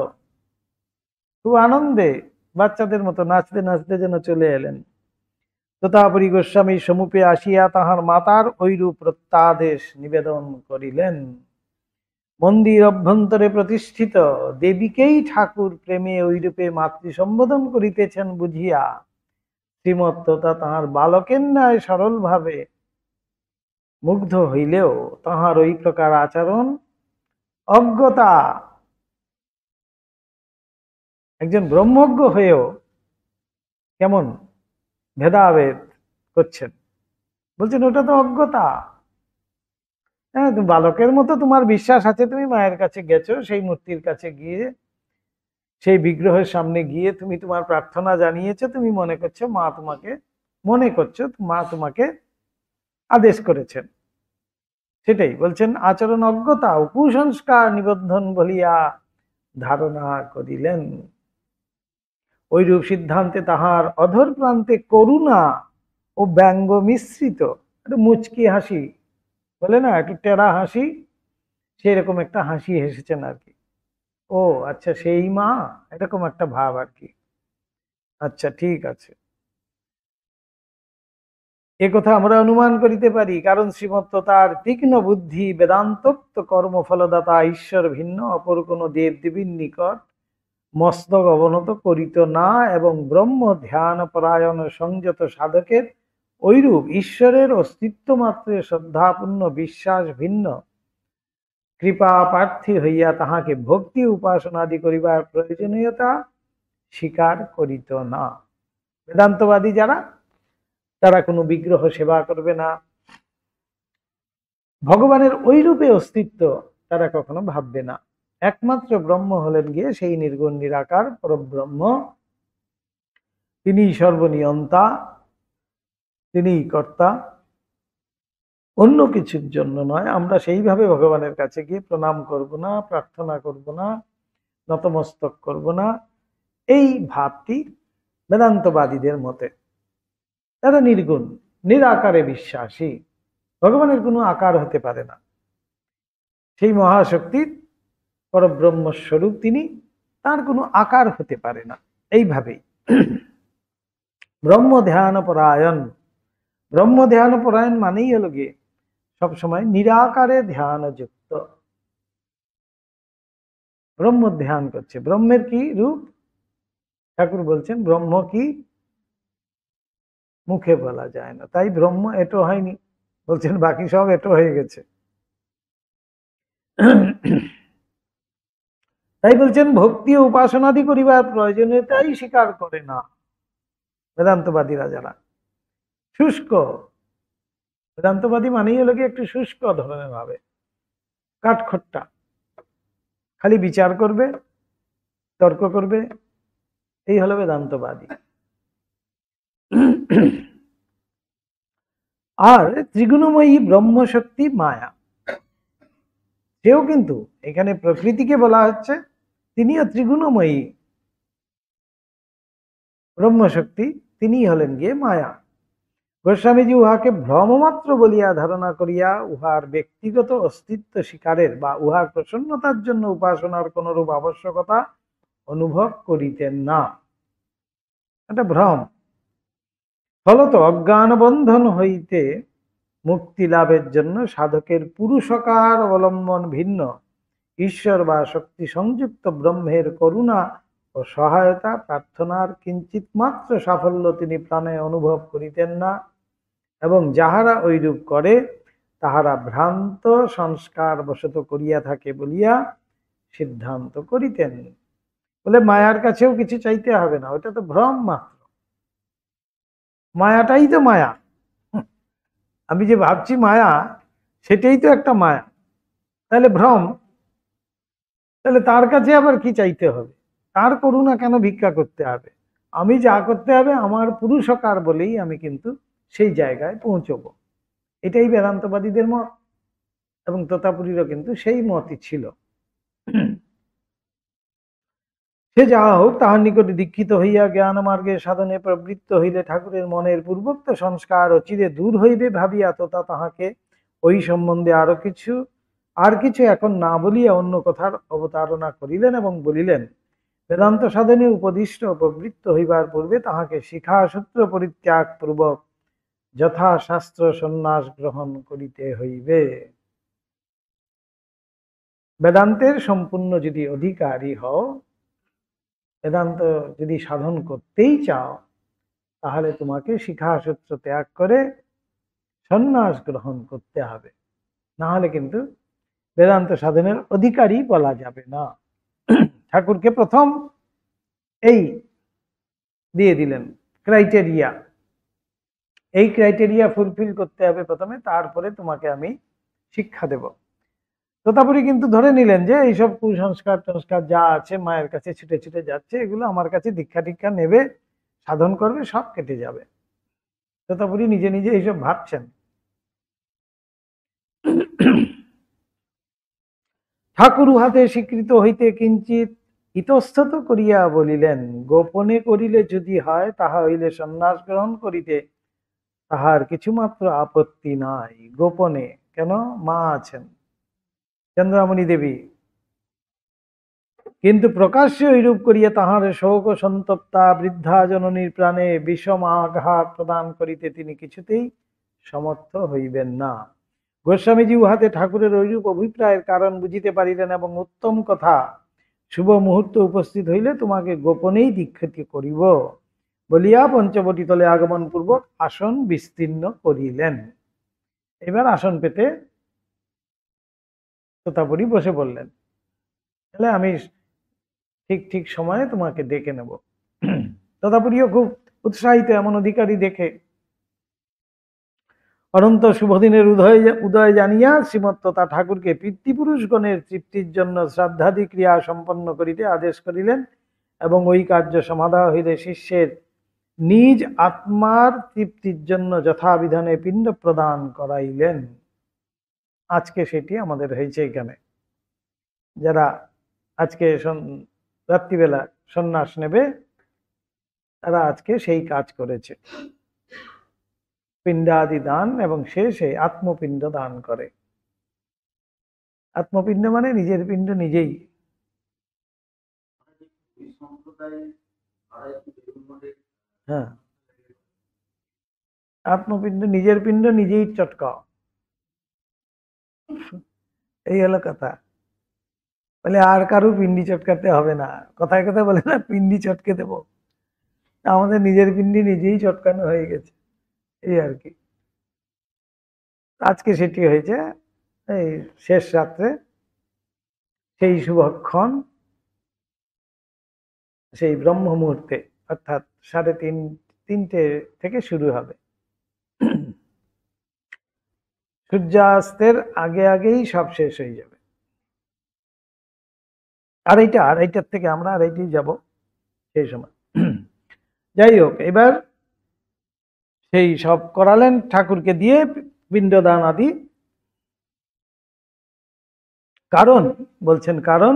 খুব আনন্দে বাচ্চাদের মতো নাচতে নাচতে যেন চলে এলেন। তোতাপুরী গোস্বামী সমুপে আসিয়া তাহার মাতার ঐরূপ প্রত্যাদেশ নিবেদন করিলেন। মন্দির অভ্যন্তরে প্রতিষ্ঠিত দেবীকেই ঠাকুর প্রেমে ঐরূপে মাতৃ সম্বোধন করিতেছেন বুঝিয়া শ্রীমৎ তোতা তাহার বালকের ন্যায় সরল ভাবে মুগ্ধ হইলেও তাহার ওই প্রকার আচরণ অজ্ঞতা। একজন ব্রহ্মজ্ঞ হয়েও কেমন ভেদাভেদ করছেন, বলছেন ওটা তো অজ্ঞতা। হ্যাঁ, তুমি বালকের মতো তোমার বিশ্বাস আছে, তুমি মায়ের কাছে গেছো, সেই মূর্তির কাছে গিয়ে, সেই বিগ্রহের সামনে গিয়ে তুমি তোমার প্রার্থনা জানিয়েছো, তুমি মনে করছো মা তোমাকে আদেশ করেছেন। সেটাই বলছেন, আচরণ অজ্ঞতা ও কুসংস্কার নিবন্ধন বলিয়া ধারণা করিলেন। ওইরূপ সিদ্ধান্তে তাহার অধর প্রান্তে করুণা ও ব্যঙ্গ মিশ্রিত একটু মুচকি হাসি, বলে না একটু টেরা হাসি, সেরকম একটা হাসি হেসেছেন আর কি। ও আচ্ছা, সেই মা, এরকম একটা ভাব আর কি। আচ্ছা ঠিক আছে, এ কথা আমরা অনুমান করিতে পারি, কারণ শ্রীমত্ত তার তীক্ষ্ণ বুদ্ধি বেদান্তোক্ত কর্মফলদাতা ঈশ্বর ভিন্ন অপর কোন দেব দেবীর নিকট মস্তক অবনত করিত না, এবং ব্রহ্ম ধ্যান পরায়ণ সংযত সাধকের ঐরূপ ঈশ্বরের অস্তিত্ব মাত্রে শ্রদ্ধাপূর্ণ বিশ্বাস ভিন্ন কৃপা প্রার্থী হইয়া তাহাকে ভক্তি উপাসনাদি করিবার প্রয়োজনীয়তা স্বীকার করিত না। বেদান্তবাদী যারা, তারা কোনো বিগ্রহ সেবা করবে না, ভগবানের ওই রূপে অস্তিত্ব তারা কখনো ভাববে না। একমাত্র ব্রহ্ম হলেন গিয়ে সেই নির্গুণ নিরাকার পরব্রহ্ম, তিনি সর্বনিয়ন্তা, তিনি কর্তা, অন্য কিছুর জন্য নয়। আমরা সেইভাবে ভগবানের কাছে গিয়ে প্রণাম করব না, প্রার্থনা করব না, নতমস্তক করব না। এই ভাবটি বেদান্তবাদীদের মতে। তারা নির্গুণ নিরাকারে বিশ্বাসী, ভগবানের কোনো আকার হতে পারে না, সেই মহাশক্তির পরব্রহ্মস্বরূপ তিনি, তার কোনো আকার হতে পারে না। এইভাবেই ব্রহ্ম ধ্যান পরায়ণ, ব্রহ্ম ধ্যান পরায়ণ মানেই হলো গিয়ে সবসময় নিরাকারে ধ্যান যুক্ত, ব্রহ্ম ধ্যান করছে। ব্রহ্মের কি রূপ? ঠাকুর বলছেন ব্রহ্ম কি মুখে বলা যায় না, তাই ব্রহ্ম এটো হয়নি, বলছেন বাকি সব এটো হয়ে গেছে। তাই বলছেন ভক্তি ও উপাসনাদি করিবার প্রয়োজনীয়তাই স্বীকার করে না বেদান্তবাদীরা যারা। শুষ্ক বেদান্তবাদী মানেই হলো কি একটু শুষ্ক ধরনের ভাবে, কাঠখোট্টা, খালি বিচার করবে, তর্ক করবে, এই হলো বেদান্তবাদী। আর ত্রিগুণময়ী ব্রহ্মশক্তি মায়া, সেও কিন্তু এখানে প্রকৃতিকে বলা হচ্ছে, তিনিও ত্রিগুণময়ী ব্রহ্মশক্তি, তিনি হলেন গিয়ে মায়া। গোস্বামীজি উহাকে ভ্রমমাত্র বলিয়া ধারণা করিয়া উহার ব্যক্তিগত অস্তিত্ব স্বীকারের বা উহার প্রসন্নতার জন্য উপাসনার কোনরূপ আবশ্যকতা অনুভব করিতেন না। এটা ভ্রম। ফলত অজ্ঞান বন্ধন হইতে মুক্তি লাভের জন্য সাধকের পুরুষকার অবলম্বন ভিন্ন, ঈশ্বর বা শক্তি সংযুক্ত ব্রহ্মের করুণা ও সহায়তা প্রার্থনার কিঞ্চিত মাত্র সাফল্য তিনি প্রাণে অনুভব করিতেন না, এবং যাহারা ঐরূপ করে তাহারা ভ্রান্ত সংস্কার বশত করিয়া থাকে বলিয়া সিদ্ধান্ত করিতেন। বলে মায়ার কাছেও কিছু চাইতে হবে না, ওটা তো ভ্রম মাত্র, মায়াটাই তো মায়া। আমি যে ভাবছি মায়া, সেটাই তো একটা মায়া, তাহলে ভ্রম, তাহলে তার কাছে আবার কি চাইতে হবে, তার করুণা কেন ভিক্ষা করতে হবে? আমি যা করতে হবে আমার পুরুষকার বলেই আমি কিন্তু সেই জায়গায় পৌঁছবো। এটাই বেদান্তবাদীদের মত, এবং তোতাপুরীরও কিন্তু সেই মতই ছিল। সে যাহা হোক, তাহার নিকটে দীক্ষিত হইয়া জ্ঞান মার্গে সাধনে প্রবৃত্ত হইলে ঠাকুরের মনের পূর্বোক্ত সংস্কার অচিরে দূর হইবে ভাবিয়া তোতা তাহাকে ওই সম্বন্ধে আর কিছু এখন না বলিয়া অন্য কথার অবতারণা করিলেন এবং বলিলেন, বেদান্ত সাধনে উপদিষ্ট প্রবৃত্ত হইবার পূর্বে তাহাকে শিখাসূত্র পরিত্যাগ পূর্বক যথাশাস্ত্র সন্ন্যাস গ্রহণ করিতে হইবে। বেদান্তের সম্পূর্ণ যদি অধিকারী হও, বেদান্ত যদি সাধন করতেই চাও, তাহলে তোমাকে শিখাসূত্র ত্যাগ করে সন্ন্যাস গ্রহণ করতে হবে, না হলে কিন্তু বেদান্ত সাধনের অধিকারী বলা যাবে না। ঠাকুরকে প্রথম এই দিয়ে দিলেন ক্রাইটেরিয়া, এই ক্রাইটেরিয়া ফুলফিল করতে হবে প্রথমে, তারপরে তোমাকে আমি শিক্ষা দেব। তোতাপুরী কিন্তু ধরে নিলেন যে এইসব কুসংস্কার টংস্কার যা আছে মায়ের কাছে ছুটে ছুটে যাচ্ছে, এগুলো আমার কাছে দীক্ষা টিক্ষা নেবে, সাধন করবে, সব কেটে যাবে। তোতাপুরী নিজে নিজে এইসব ভাবছেন। ঠাকুর উহাতে স্বীকৃত হইতে কিঞ্চিত ইতস্তত করিয়া বলিলেন, গোপনে করিলে যদি হয় তাহা হইলে সন্ন্যাস গ্রহণ করিতে তাহার কিছুমাত্র আপত্তি নাই। গোপনে কেন? মা আছেন, চন্দ্রামণি দেবী, কিন্তু প্রকাশ্যে ঐরূপ করিয়া তাহার শোক সন্তপ্তা বৃদ্ধা জননীর প্রাণে বিষম আঘাত প্রদান করিতে তিনি কিছুতেই সমর্থ হইবেন না। গোস্বামীজি উহাতে ঠাকুরের ঐরূপ অভিপ্রায়ের কারণ বুঝিতে পারিলেন এবং উত্তম কথা, শুভ মুহূর্ত উপস্থিত হইলে তোমাকে গোপনেই দীক্ষিত করিব বলিয়া পঞ্চবটী তলে আগমন পূর্বক আসন বিস্তীর্ণ করিলেন। এবার আসন পেতে তোতাপুরী বসে পড়লেন, তাহলে আমি ঠিক ঠিক সময়ে তোমাকে ডেকে নেব। তোতাপুরীও খুব উৎসাহিত এমন অধিকারী দেখে। অনন্ত শুভদিনের উদয় জানিয়া শ্রীমৎ তোতা ঠাকুরকে পিতৃপুরুষগণের তৃপ্তির জন্য শ্রাদ্ধাদি ক্রিয়া সম্পন্ন করিতে আদেশ করিলেন, এবং ওই কার্য সমাধা হইলে শিষ্যের নিজ আত্মার তৃপ্তির জন্য যথাবিধানে পিণ্ড প্রদান করাইলেন। আজকে সেটি আমাদের হয়েছে এখানে। যারা আজকে রাত্রিবেলা সন্ন্যাস নেবে, তারা আজকে সেই কাজ করেছে, পিণ্ডাদি দান, এবং শেষে আত্মপিণ্ড দান করে। আত্মপিণ্ড মানে নিজের পিণ্ড নিজেই। হ্যাঁ, আত্মপিণ্ড, নিজের পিণ্ড নিজেই চটকাও, এই হলো কথা। বলে আর কারো পিন্ডি চটকাতে হবে না, কথায় কথায় বলে না পিন্ডি চটকে দেবো, আমাদের নিজের পিন্ডি নিজেই চটকানো হয়ে গেছে, এই আর কি। আজকে সেটি হয়েছে এই শেষ রাত্রে, সেই শুভক্ষণ, সেই ব্রহ্ম মুহূর্তে, অর্থাৎ 3:30 থেকে শুরু হবে। সূর্যাস্তের আগে আগেই সব শেষ হয়ে যাবে। আড়াইটার থেকে আমরা আড়াইটাই যাব সেই সময়। যাই হোক, এবার সেই সব করালেন ঠাকুরকে দিয়ে পিণ্ডদান আদি। কারণ বলছেন, কারণ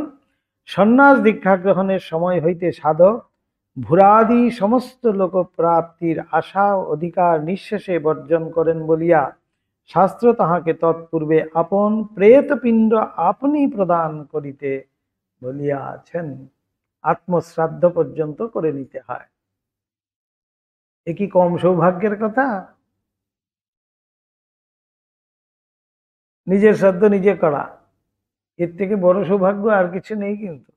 সন্ন্যাস দীক্ষা গ্রহণের সময় হইতে সাধক ভূরাদি সমস্ত লোকপ্রাপ্তির আশা অধিকার নিঃশেষে বর্জন করেন বলিয়া শাস্ত্র তাহাকে তৎপূর্বে আপন প্রেতপিণ্ড আপনি প্রদান করিতে বলিয়াছেন। আত্মশ্রাদ্ধ পর্যন্ত করে নিতে হয়। এ কি কম সৌভাগ্যের কথা? নিজের শ্রাদ্ধ নিজে করা, এর থেকে বড় সৌভাগ্য আর কিছু নেই। কিন্তু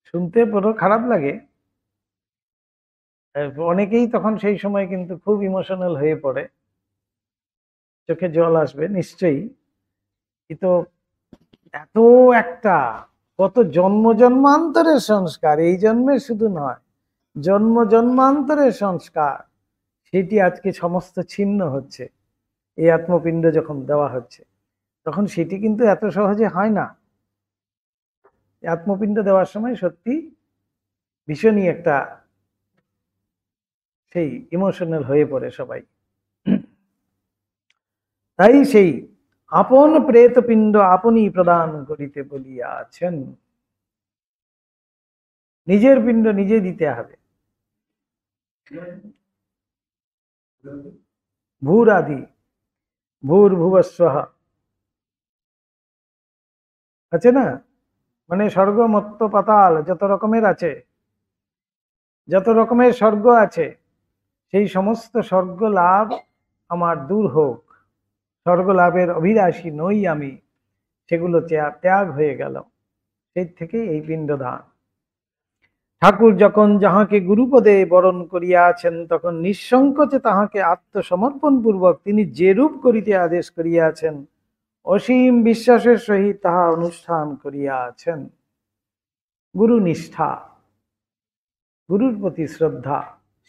শুনতে বড় খারাপ লাগে। অনেকেই তখন সেই সময় কিন্তু খুব ইমোশনাল হয়ে পড়ে, চোখে জল আসবে নিশ্চয়ই। কিন্তু এত একটা কত জন্ম জন্মান্তরের সংস্কার, এই জন্মে শুধু নয়, জন্ম জন্মান্তরের সংস্কার, সেটি আজকে সমস্ত ছিন্ন হচ্ছে। এই আত্মপিণ্ড যখন দেওয়া হচ্ছে তখন সেটি কিন্তু এত সহজে হয় না। আত্মপিণ্ড দেওয়ার সময় সত্যি ভীষণই একটা সেই ইমোশনাল হয়ে পড়ে সবাই। তাই সেই আপন প্রেতপিণ্ড আপনি প্রদান করিতে বলিয়াছেন। নিজের পিণ্ড নিজে দিতে হবে। ভূর আদি ভূর ভুবস্বঃ আছে না, মানে স্বর্গ মত্ত পাতাল যত রকমের আছে, যত রকমের স্বর্গ আছে, সেই সমস্ত স্বর্গ লাভ আমার দূর হোক, স্বর্গ লাভের অভিলাষী নই আমি, সেগুলো ত্যাগ হয়ে গেল। সেই থেকে এই পিণ্ডদান। ঠাকুর যখন যাহাকে গুরুপদে বরণ করিয়াছেন তখন নিঃসংকোচে তাহাকে আত্মসমর্পণ পূর্বক তিনি যে রূপ করিতে আদেশ করিয়াছেন অসীম বিশ্বাসের সহিত তাহা অনুষ্ঠান করিয়াছেন। গুরু নিষ্ঠা, গুরুর প্রতি শ্রদ্ধা,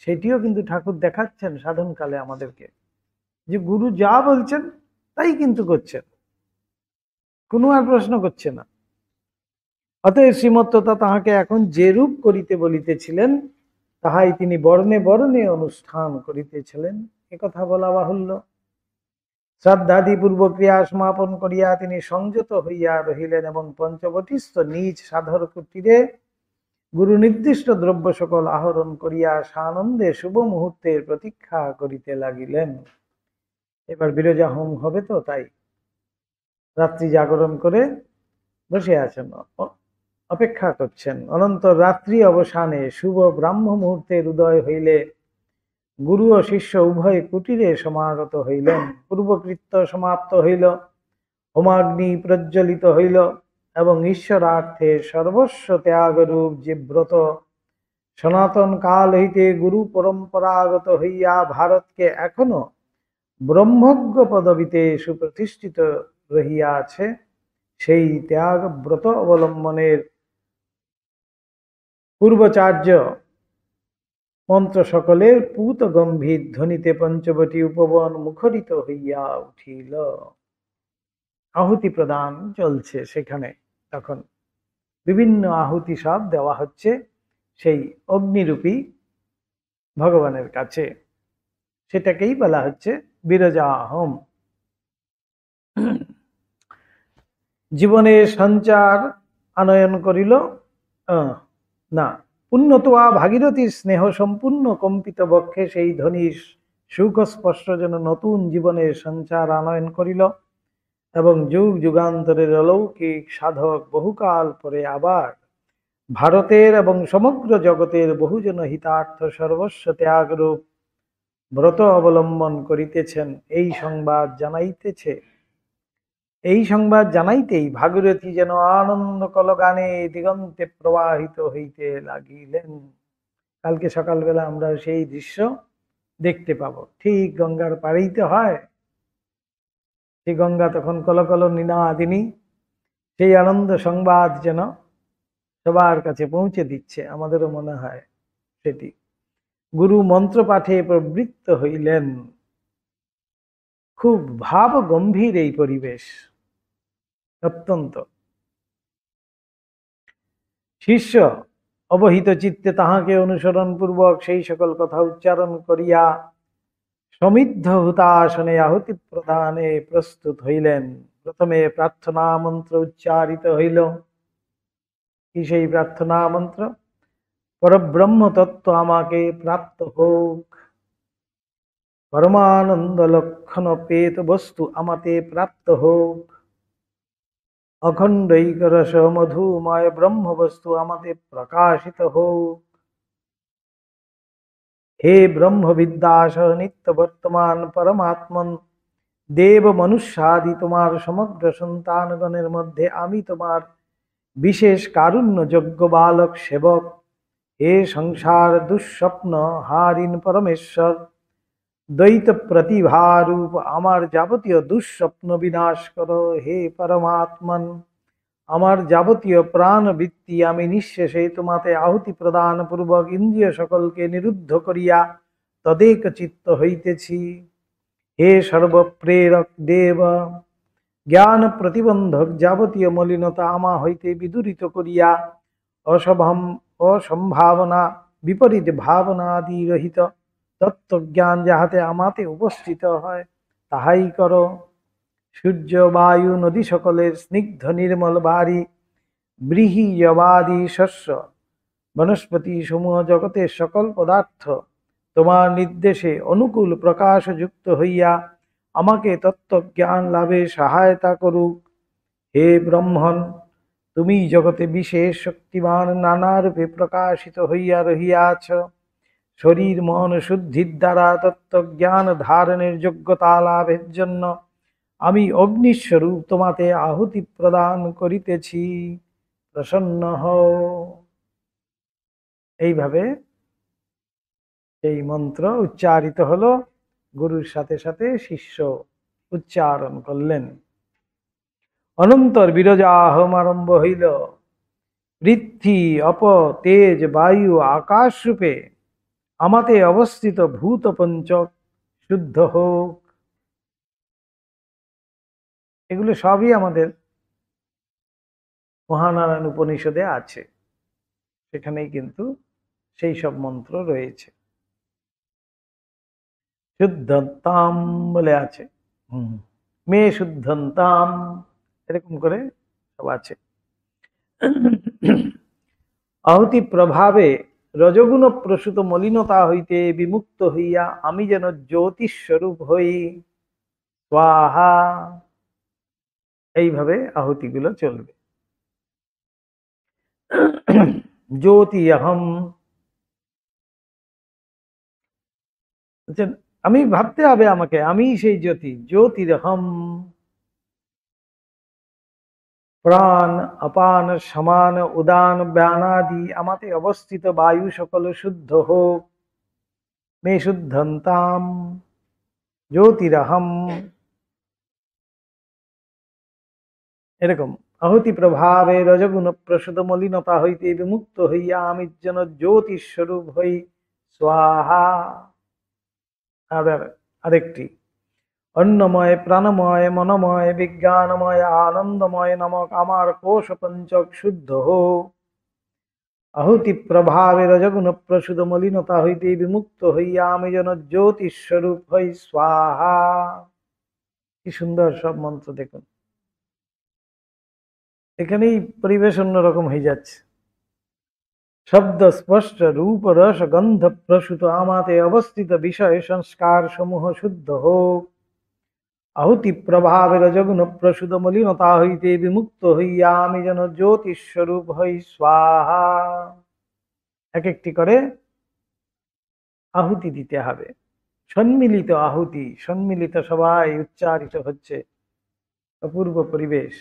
সেটিও কিন্তু ঠাকুর দেখাচ্ছেন সাধনকালে আমাদেরকে, যে গুরু যা বলছেন তাই কিন্তু করছেন, কোনো আর প্রশ্ন করছে না। অতএব শ্রীমত্ততা তাহাকে এখন যে রূপ করিতে বলিতেছিলেন তাহাই তিনি বর্ণে বর্ণে অনুষ্ঠান করিতেছিলেন, একথা বলা বাহুল্য। শ্রাদ্ধাদি পূর্ব ক্রিয়া সমাপন করিয়া তিনি সংযত হইয়া রহিলেন এবং পঞ্চবটিস্থ নিজ সাধর কুটিরে গুরু নির্দিষ্ট দ্রব্য সকল আহরণ করিয়া সানন্দে শুভ মুহূর্তের প্রতীক্ষা করিতে লাগিলেন। এবার বিরজা হোম হবে, তো তাই রাত্রি জাগরণ করে বসে আছেন, অপেক্ষা করছেন। অনন্তর রাত্রি অবসানে শুভ ব্রাহ্ম মুহূর্তের উদয় হইলে গুরু ও শিষ্য উভয় কুটিরে সমাগত হইলেন। পূর্বকৃত্য সমাপ্ত হইল, হোমাগ্নি প্রজ্বলিত হইল এবং ঈশ্বরার্থে সর্বস্ব ত্যাগরূপ যে ব্রত সনাতন কাল হইতে গুরু পরম্পরাগত হইয়া ভারতকে এখনো ব্রহ্মজ্ঞ পদবীতে সুপ্রতিষ্ঠিত রহিয়াছে, সেই ত্যাগ ব্রত অবলম্বনের পূর্বচার্য মন্ত্র সকলের পূত গম্ভীর ধ্বনিতে পঞ্চবটি উপবন মুখরিত হইয়া উঠিল। আহুতি প্রদান চলছে সেখানে, তখন বিভিন্ন আহুতি সব দেওয়া হচ্ছে সেই অগ্নিরূপী ভগবানের কাছে, সেটাকেই বলা হচ্ছে বিরজা হোম। জীবনের সঞ্চার আনয়ন করিল না, পুণ্যতোয়া ভাগীরথীর স্নেহ সম্পূর্ণ কম্পিত বক্ষে সেই ধ্বনির সুখ স্পর্শ যেন নতুন জীবনের সঞ্চার আনয়ন করিল এবং যুগ যুগান্তরের অলৌকিক সাধক বহুকাল পরে আবার ভারতের এবং সমগ্র জগতের বহুজন হিতার্থ সর্বস্ব ত্যাগরূপ ব্রত অবলম্বন করিতেছেন, এই সংবাদ জানাইতেছে। এই সংবাদ জানাইতেই ভাগীরথী যেন আনন্দ কলগানে দিগন্তে প্রবাহিত হইতে লাগিলেন। কালকে সকালবেলা আমরা সেই দৃশ্য দেখতে পাবো। ঠিক গঙ্গার পাড়েইতে হয়, সেই গঙ্গা তখন কলকল নিনাদিনী সেই আনন্দ সংবাদ যেন সবার কাছে পৌঁছে দিচ্ছে। আমাদেরও মনে হয় সেটি। গুরু মন্ত্র পাঠে প্রবৃত্ত হইলেন। খুব ভাব গম্ভীর এই পরিবেশ, অত্যন্ত। শিষ্য অবহিত চিত্তে তাহাকে অনুসরণ পূর্বক সেই সকল কথা উচ্চারণ করিয়া সমিদ্ধ হুতাসনে আহুতি প্রদানে প্রস্তুত হইলেন। প্রথমে প্রার্থনা মন্ত্র উচ্চারিত হইল। কি সেই প্রার্থনা মন্ত্র? পরব্রহ্ম তত্ত্ব আমাকে প্রাপ্ত হোক, পরমানন্দ লক্ষণ পেত বস্তু আমাতে প্রাপ্ত হোক, অখণ্ডৈক রস মধুময় ব্রহ্ম বস্তু আমাতে প্রকাশিত হোক। হে ব্রহ্ম বিদ্যাস নিত্য বর্তমান পরমাত্মন, দেব মনুষ্যাদি তোমার সমগ্র সন্তানগণের মধ্যে আমি তোমার বিশেষ কারুণ্যযোগ্য বালক সেবক। হে সংসার দুঃস্বপ্ন হারিন পরমেশ্বর, দ্বৈত প্রতিভারূপ আমার যাবতীয় দুঃস্বপ্ন বিনাশ করো। হে পরমাত্মন, আমার যাবতীয় প্রাণবৃত্তি আমি নিঃশেষে তোমাতে আহুতি প্রদান পূর্বক ইন্দ্রিয় সকলকে নিরুদ্ধ করিয়া তদেক চিত্ত হইতেছি। হে সর্বপ্রেরক দেব, জ্ঞান প্রতিবন্ধক যাবতীয় মলিনতা আমা হইতে বিদূরিত করিয়া অসম্ভাবনা বিপরীত ভাবনা আদি রহিত তত্ত্বজ্ঞান যাহাতে আমাতে উপস্থিত হয় তাহাই করো। সূর্য বায়ু নদী সকলের স্নিগ্ধ নির্মল বাড়ি, বৃহি যবাদি শস্য বনস্পতি সমূহ জগতের সকল পদার্থ তোমার নির্দেশে অনুকূল প্রকাশযুক্ত হইয়া আমাকে তত্ত্বজ্ঞান লাভে সহায়তা করুক। হে ব্রহ্মণ, তুমি জগতে বিশেষ শক্তিমান নানা রূপে প্রকাশিত হইয়া রহিয়াছ। শরীর মন শুদ্ধির দ্বারা তত্ত্বজ্ঞান ধারণের যোগ্যতা লাভের জন্য আমি অগ্নিস্বরূপ তোমাতে আহুতি প্রদান করিতেছি, প্রসন্ন হও। এইভাবে এই মন্ত্র উচ্চারিত হলো। গুরুর সাথে সাথে শিষ্য উচ্চারণ করলেন। অনন্তর বিরজাহম আরম্ভ হইল। পৃথ্বী অপ তেজ বায়ু আকাশ রূপে আমাতে অবস্থিত ভূত পঞ্চক শুদ্ধ হোক। এগুলো সবই আমাদের মহানারায়ণ উপনিষদে আছে, সেখানেই কিন্তু সেই সব মন্ত্র রয়েছে। শুদ্ধন্তাম বলে আছে, মে শুদ্ধন্তাম, এরকম করে সব আছে। আহুতি প্রভাবে রজগুণ প্রসূত মলিনতা হইতে বিমুক্ত হইয়া আমি যেন জ্যোতিস্বরূপ হই। স্বাহা। এইভাবে আহুতিগুলো চলবে। জ্যোতি অহম, আমি ভাবতে হবে আমাকে আমি সেই জ্যোতি। জ্যোতিরহম। প্রাণ অপান সমান উদান ব্যানাদি আমাতে অবস্থিত বায়ু সকল শুদ্ধ হোক। মে শুদ্ধন্তাম জ্যোতিরহম। এরকম আহুতি প্রভাবে রজগুণ প্রসূত মলিনতা হইতে বিমুক্ত হইয়া আমি যেন জ্যোতিস্বরূপ হই। স্বাহা। আরেকটি, অন্নময় প্রাণময় মনময় বিজ্ঞানময় আনন্দময় নামক আমার কোষ পঞ্চক শুদ্ধ হোক। আহুতি প্রভাবে রজগুণ প্রসূত মলিনতা হইতে বিমুক্ত হইয়া আমি যেন জ্যোতিস্বরূপ হই। স্বাহা। কি সুন্দর সব মন্ত্র দেখুন। এখানেই পরিবেশ অন্যরকম হয়ে যাচ্ছে। শব্দ স্পষ্ট রূপ রস গন্ধ প্রসূত আমাতে অবস্থিত বিষয় সংস্কার সমূহ শুদ্ধ হোক। আহুতি প্রভাবে রজগুণ প্রসূত মলিনতা হইতে বিমুক্ত হইয়া আমি যেন জ্যোতিস্বরূপ হই। স্বাহা। এক একটি করে আহুতি দিতে হবে। সম্মিলিত আহুতি, সম্মিলিত সবাই উচ্চারিত হচ্ছে। অপূর্ব পরিবেশ।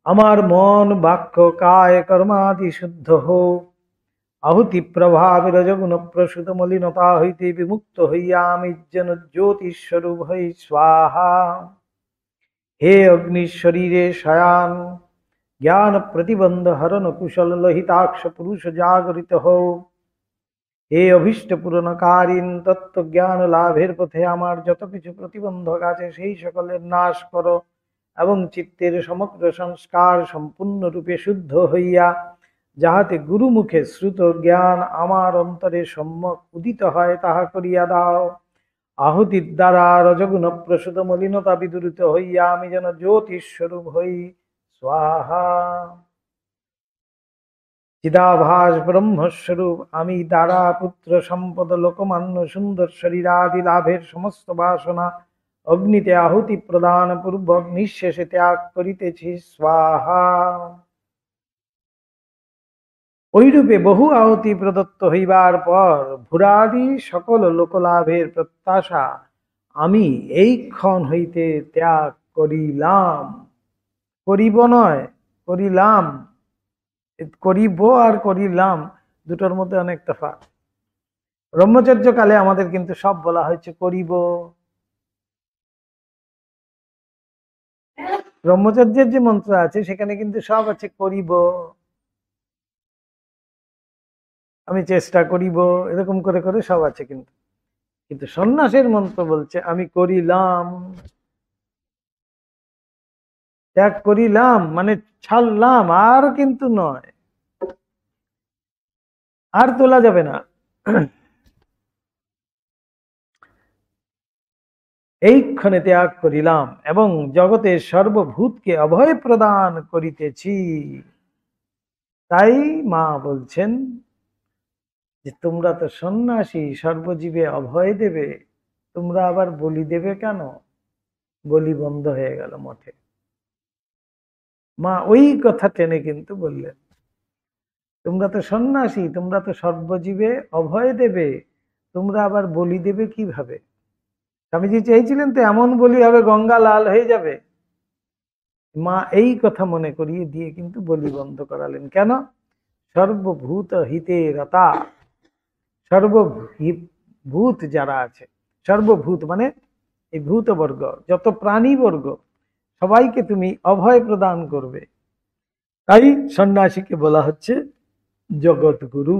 আমার মন বাক্য কায় কর্মাদি শুদ্ধ হোক। আহুতি প্রভাবে রজগুণ প্রসূত মলিনতা হইতে বিমুক্ত হইয়া আমি যেন জ্যোতিস্বরূপ হই। স্বাহা। হে অগ্নি শরীরে শয়ান, জ্ঞান প্রতিবন্ধ হরণ কুশল লোহিতাক্ষ পুরুষ জাগরিত হও। হে অভীষ্ট পূরণকারীন, তত্ত্বজ্ঞান লাভের পথে আমার যত কিছু প্রতিবন্ধক আছে সেই সকলের নাশ করো এবং চিত্তের সমগ্র সংস্কার সম্পূর্ণরূপে শুদ্ধ হইয়া যাহাতে গুরুমুখে শ্রুত জ্ঞান আমার অন্তরে সম্যক উদিত হয় তাহা করিয়া দাও। আহুতির দ্বারা রজগুণ প্রসূত মলিনতা বিদূরিত হইয়া আমি যেন জ্যোতিস্বরূপ হই। স্বাহা। চিদাভাস ব্রহ্মস্বরূপ আমি দ্বারা পুত্র সম্পদ লোকমান্য সুন্দর শরীরাদি লাভের সমস্ত বাসনা অগ্নিতে আহুতি প্রদান পূর্বক নিঃশেষে ত্যাগ করিতেছি। স্বাহা। ঐরূপে বহু আহুতি প্রদত্ত হইবার পর ভূরাদি সকল লোকলাভের প্রত্যাশা আমি এই ক্ষণ হইতে ত্যাগ করিলাম। করিব নয়, করিলাম। করিব আর করিলাম দুটোর মধ্যে অনেক তফাৎ। ব্রহ্মচর্য কালে আমাদের কিন্তু সব বলা হয়েছে করিব। ব্রহ্মচর্যের যে মন্ত্র আছে সেখানে কিন্তু সব আছে করিব, আমি চেষ্টা করিব, এরকম করে করে সব আছে। কিন্তু কিন্তু সন্ন্যাসের মন্ত্র বলছে আমি করিলাম। ত্যাগ করিলাম মানে ছাড়লাম, আর কিন্তু নয়, আর তোলা যাবে না। এই ক্ষণে ত্যাগ করিলাম এবং জগতের সর্বভূতকে অভয় প্রদান করিতেছি। তাই মা বলছেন যে তোমরা তো সন্ন্যাসী, সর্বজীবে অভয় দেবে, তোমরা আবার বলি দেবে কেন? বলি বন্ধ হয়ে গেল মঠে। মা ওই কথা টেনে কিন্তু বললেন, তোমরা তো সন্ন্যাসী, তোমরা তো সর্বজীবে অভয় দেবে, তোমরা আবার বলি দেবে কিভাবে? স্বামীজি চেয়েছিলেন তো এমন বলি হবে গঙ্গা লাল হয়ে যাবে। মা এই কথা মনে করিয়ে দিয়ে কিন্তু বলি বন্ধ করালেন। কেন? সর্বভূত হিতে রতা, সর্বভূত যারা আছে, সর্বভূত মানে এই ভূতবর্গ, যত প্রাণীবর্গ, সবাইকে তুমি অভয় প্রদান করবে। তাই সন্ন্যাসীকে বলা হচ্ছে জগৎ গুরু।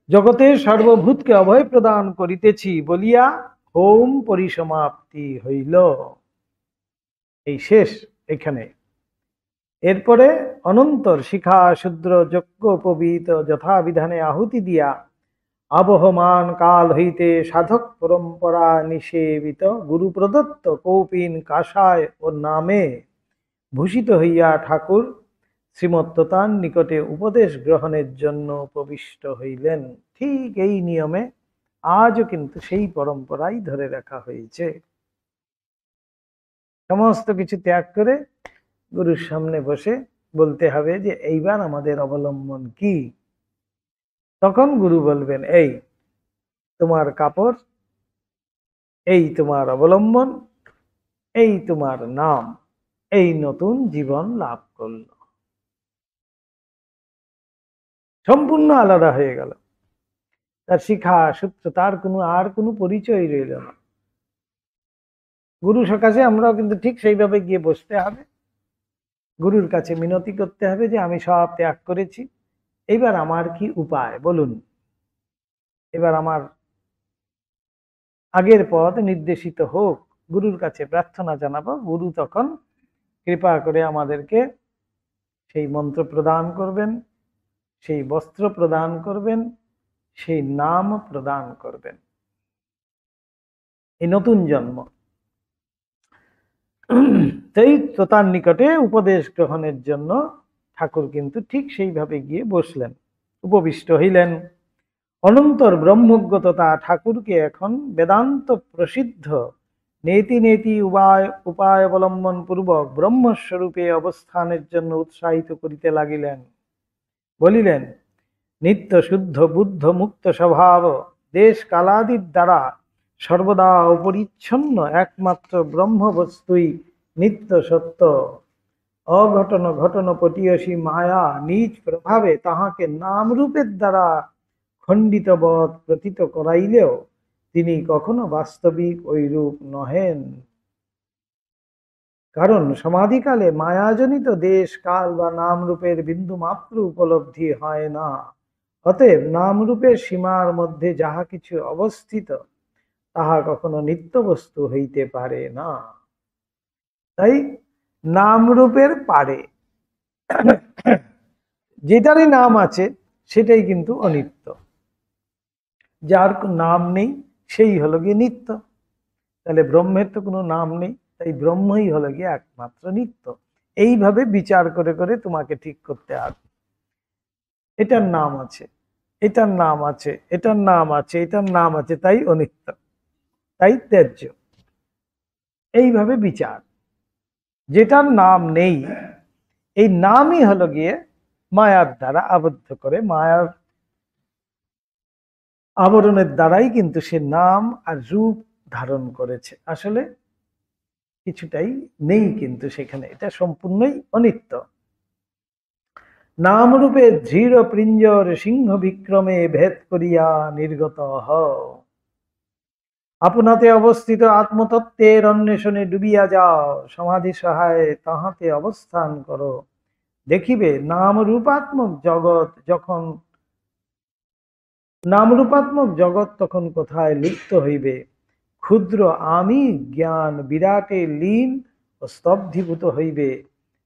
জগতের সর্বভূতকে অভয় প্রদান করিতেছি বলিয়া হোম পরিসমাপ্তি হইল। এই শেষ এখানে। এরপরে অনন্তর শিখা শূদ্র যজ্ঞ উপবীত যথাবিধানে আহুতি দিয়া আবহমান কাল হইতে সাধক পরম্পরা নিষেবিত গুরু প্রদত্ত কৌপিন কাষায় ও নামে ভূষিত হইয়া ঠাকুর শ্রীমত্ততার নিকটে উপদেশ গ্রহণের জন্য প্রবিষ্ট হইলেন। ঠিক এই নিয়মে আজও কিন্তু সেই পরম্পরাই ধরে রাখা হয়েছে। সমস্ত কিছু ত্যাগ করে গুরুর সামনে বসে বলতে হবে যে এইবার আমাদের অবলম্বন কি। তখন গুরু বলবেন এই তোমার কাপড়, এই তোমার অবলম্বন, এই তোমার নাম, এই নতুন জীবন লাভ করল। সম্পূর্ণ আলাদা হয়ে গেল। তার শিখা সূত্র, তার আর কোনো পরিচয় রইল না। গুরু সকাশে আমরাও কিন্তু ঠিক সেইভাবে গিয়ে বসতে হবে, গুরুর কাছে মিনতি করতে হবে যে আমি সব ত্যাগ করেছি, এইবার আমার কি উপায় বলুন, এবার আমার আগের পথ নির্দেশিত হোক। গুরুর কাছে প্রার্থনা জানাবো, গুরু তখন কৃপা করে আমাদেরকে সেই মন্ত্র প্রদান করবেন, সেই বস্ত্র প্রদান করবেন, সেই নাম প্রদান করবেন। এই নতুন জন্ম। তাই তার নিকটে উপদেশ গ্রহণের জন্য ঠাকুর কিন্তু ঠিক সেইভাবে গিয়ে বসলেন, উপবিষ্ট হইলেন। অনন্তর ব্রহ্মজ্ঞ তথা ঠাকুরকে এখন বেদান্ত প্রসিদ্ধ নেতি নেতি উপায় অবলম্বন পূর্বক ব্রহ্মস্বরূপে অবস্থানের জন্য উৎসাহিত করিতে লাগিলেন। বলিলেন, নিত্য শুদ্ধ বুদ্ধ মুক্ত স্বভাব দেশ কালাদির দ্বারা সর্বদা অপরিচ্ছন্ন একমাত্র ব্রহ্মবস্তুই নিত্য সত্য। অঘটন ঘটন পটিয়সী মায়া নিজ প্রভাবে তাহাকে নামরূপের দ্বারা খণ্ডিতবৎ প্রতীত করাইলেও তিনি কখনো বাস্তবিক ওই রূপ নহেন। কারণ সমাধিকালে মায়াজনিত দেশ কাল বা নামরূপের বিন্দু মাত্র উপলব্ধি হয় না। অতএব নামরূপের সীমার মধ্যে যাহা কিছু অবস্থিত তাহা কখনো নিত্য বস্তু হইতে পারে না। তাই নাম রূপের পারে যেটারই নাম আছে সেটাই কিন্তু অনিত্য, যার নাম নেই সেই হলো গিয়ে নিত্য। তাহলে ব্রহ্মের তো কোনো নাম নেই, তাই ব্রহ্মই হলো গিয়ে একমাত্র নিত্য। এইভাবে বিচার করে করে তোমাকে ঠিক করতে হবে, এটার নাম আছে, এটার নাম আছে, এটার নাম আছে, এটার নাম আছে, তাই অনিত্য, তাই ত্যায্য। এইভাবে বিচার, যেটার নাম নেই এই নামই হলো গিয়ে মায়ার দ্বারা আবদ্ধ করে, মায়ার আবরণের দ্বারাই কিন্তু সে নাম আর রূপ ধারণ করেছে, আসলে কিছুটাই নেই কিন্তু সেখানে, এটা সম্পূর্ণই অনিত্য। নাম রূপে দৃঢ় পিঞ্জর সিংহ বিক্রমে ভেদ করিয়া নির্গত হও। আপনাতে অবস্থিত আত্মতত্ত্বের অন্বেষণে ডুবিয়া যাও, সমাধি সহায়ে তাহাতে অবস্থান করো। দেখিবে নামরূপাত্মক জগৎ তখন কোথায় লিপ্ত হইবে। ক্ষুদ্র আমি জ্ঞান বিরাটে লীন ও স্তব্ধীভূত হইবে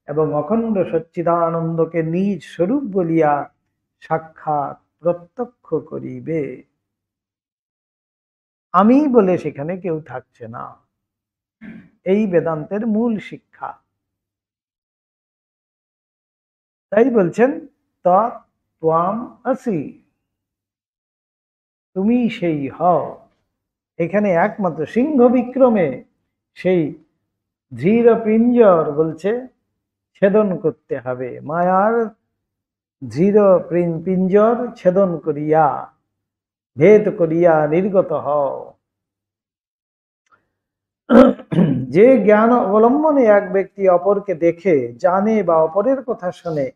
এবং অখণ্ড সচ্চিদানন্দকে নিজ স্বরূপ বলিয়া সাক্ষাৎ প্রত্যক্ষ করিবে। আমি বলে সেখানে কেউ থাকছে না, এই বেদান্তের মূল শিক্ষা। তাই বলছেন তৎ-ত্বং আসি, তুমি সেই হও। এখানে একমাত্র সিংহ বিক্রমে সেই ধীর পিঞ্জর বলছে ছেদন করতে হবে, মায়ার ধীর পিঞ্জর ছেদন করিয়া ভেদ করিয়া নির্গত হও। যে জ্ঞান অবলম্বনে এক ব্যক্তি অপরকে দেখে জানে বা অপরের কথা শোনে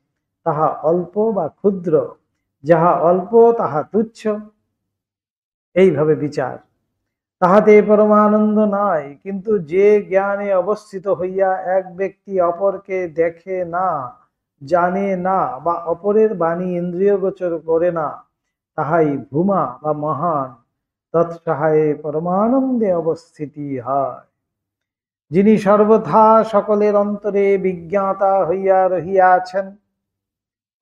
তাহা অল্প বা ক্ষুদ্র, যাহা অল্প তাহা তুচ্ছ, এইভাবে বিচার। তাহাতে পরমানন্দ নাই। কিন্তু যে জ্ঞানে অবস্থিত হইয়া এক ব্যক্তি অপরকে দেখে না, জানে না বা অপরের বাণী ইন্দ্রিয় গোচর করে না, তাহাই ভূমা বা মহান, তৎসহায়ে পরমানন্দে অবস্থিতি হয়। যিনি সর্বথা সকলের অন্তরে বিজ্ঞাতা হইয়া রহিয়াছেন,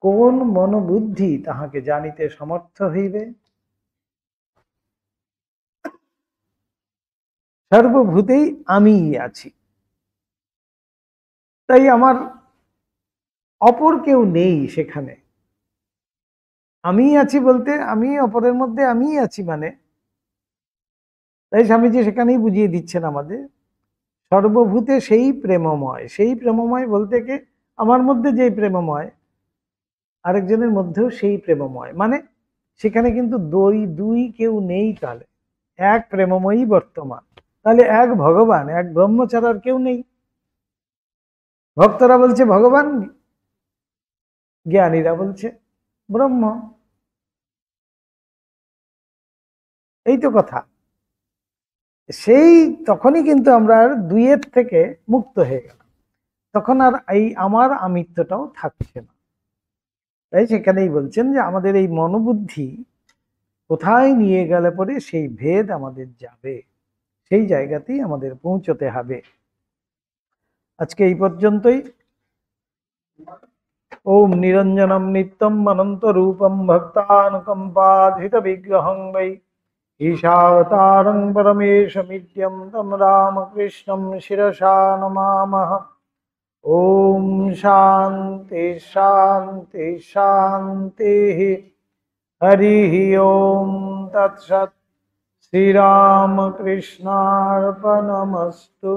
কোন মনোবুদ্ধি তাহাকে জানিতে সমর্থ হইবে। সর্বভূতেই আমি আছি, তাই আমার অপর কেউ নেই সেখানে। আমি আছি বলতে আমি অপরের মধ্যে আমি আছি, মানে তাই স্বামীজি সেখানেই বুঝিয়ে দিচ্ছেন আমাদের সর্বভূতে সেই প্রেমময়। সেই প্রেমময় বলতে কে, আমার মধ্যে যে প্রেমময় আরেকজনের মধ্যেও সেই প্রেমময়, মানে সেখানে কিন্তু দুই কেউ নেই, তাহলে এক প্রেমময়ই বর্তমান। তাহলে এক ভগবান, এক ব্রহ্ম ছাড়া আর কেউ নেই। ভক্তরা বলছে ভগবান, জ্ঞানীরা বলছে ব্রহ্ম। এই তো কথা। সেই তখনই কিন্তু আমরা আর দুইয়ের থেকে মুক্ত হয়ে গেলাম, তখন আর এই আমার আমিত্বটাও থাকছে না। তাই সেখানেই বলছেন যে আমাদের এই মনোবুদ্ধি কোথায় নিয়ে গেলে পরে সেই ভেদ আমাদের যাবে, সেই জায়গাতেই আমাদের পৌঁছতে হবে। আজকে এই পর্যন্তই। ওম নিরঞ্জনম নিত্যম অনন্ত রূপম ভক্তানুকম্পাধৃত বিগ্রহং বৈ ঈশাবতারং পরমেশমিত্যং তম রামকৃষ্ণং শিরসা নমামঃ। ওম শান্তি শান্তি শান্তি। হরি ওম তৎসৎ। শ্রীরামকৃষ্ণার্পণমস্তু।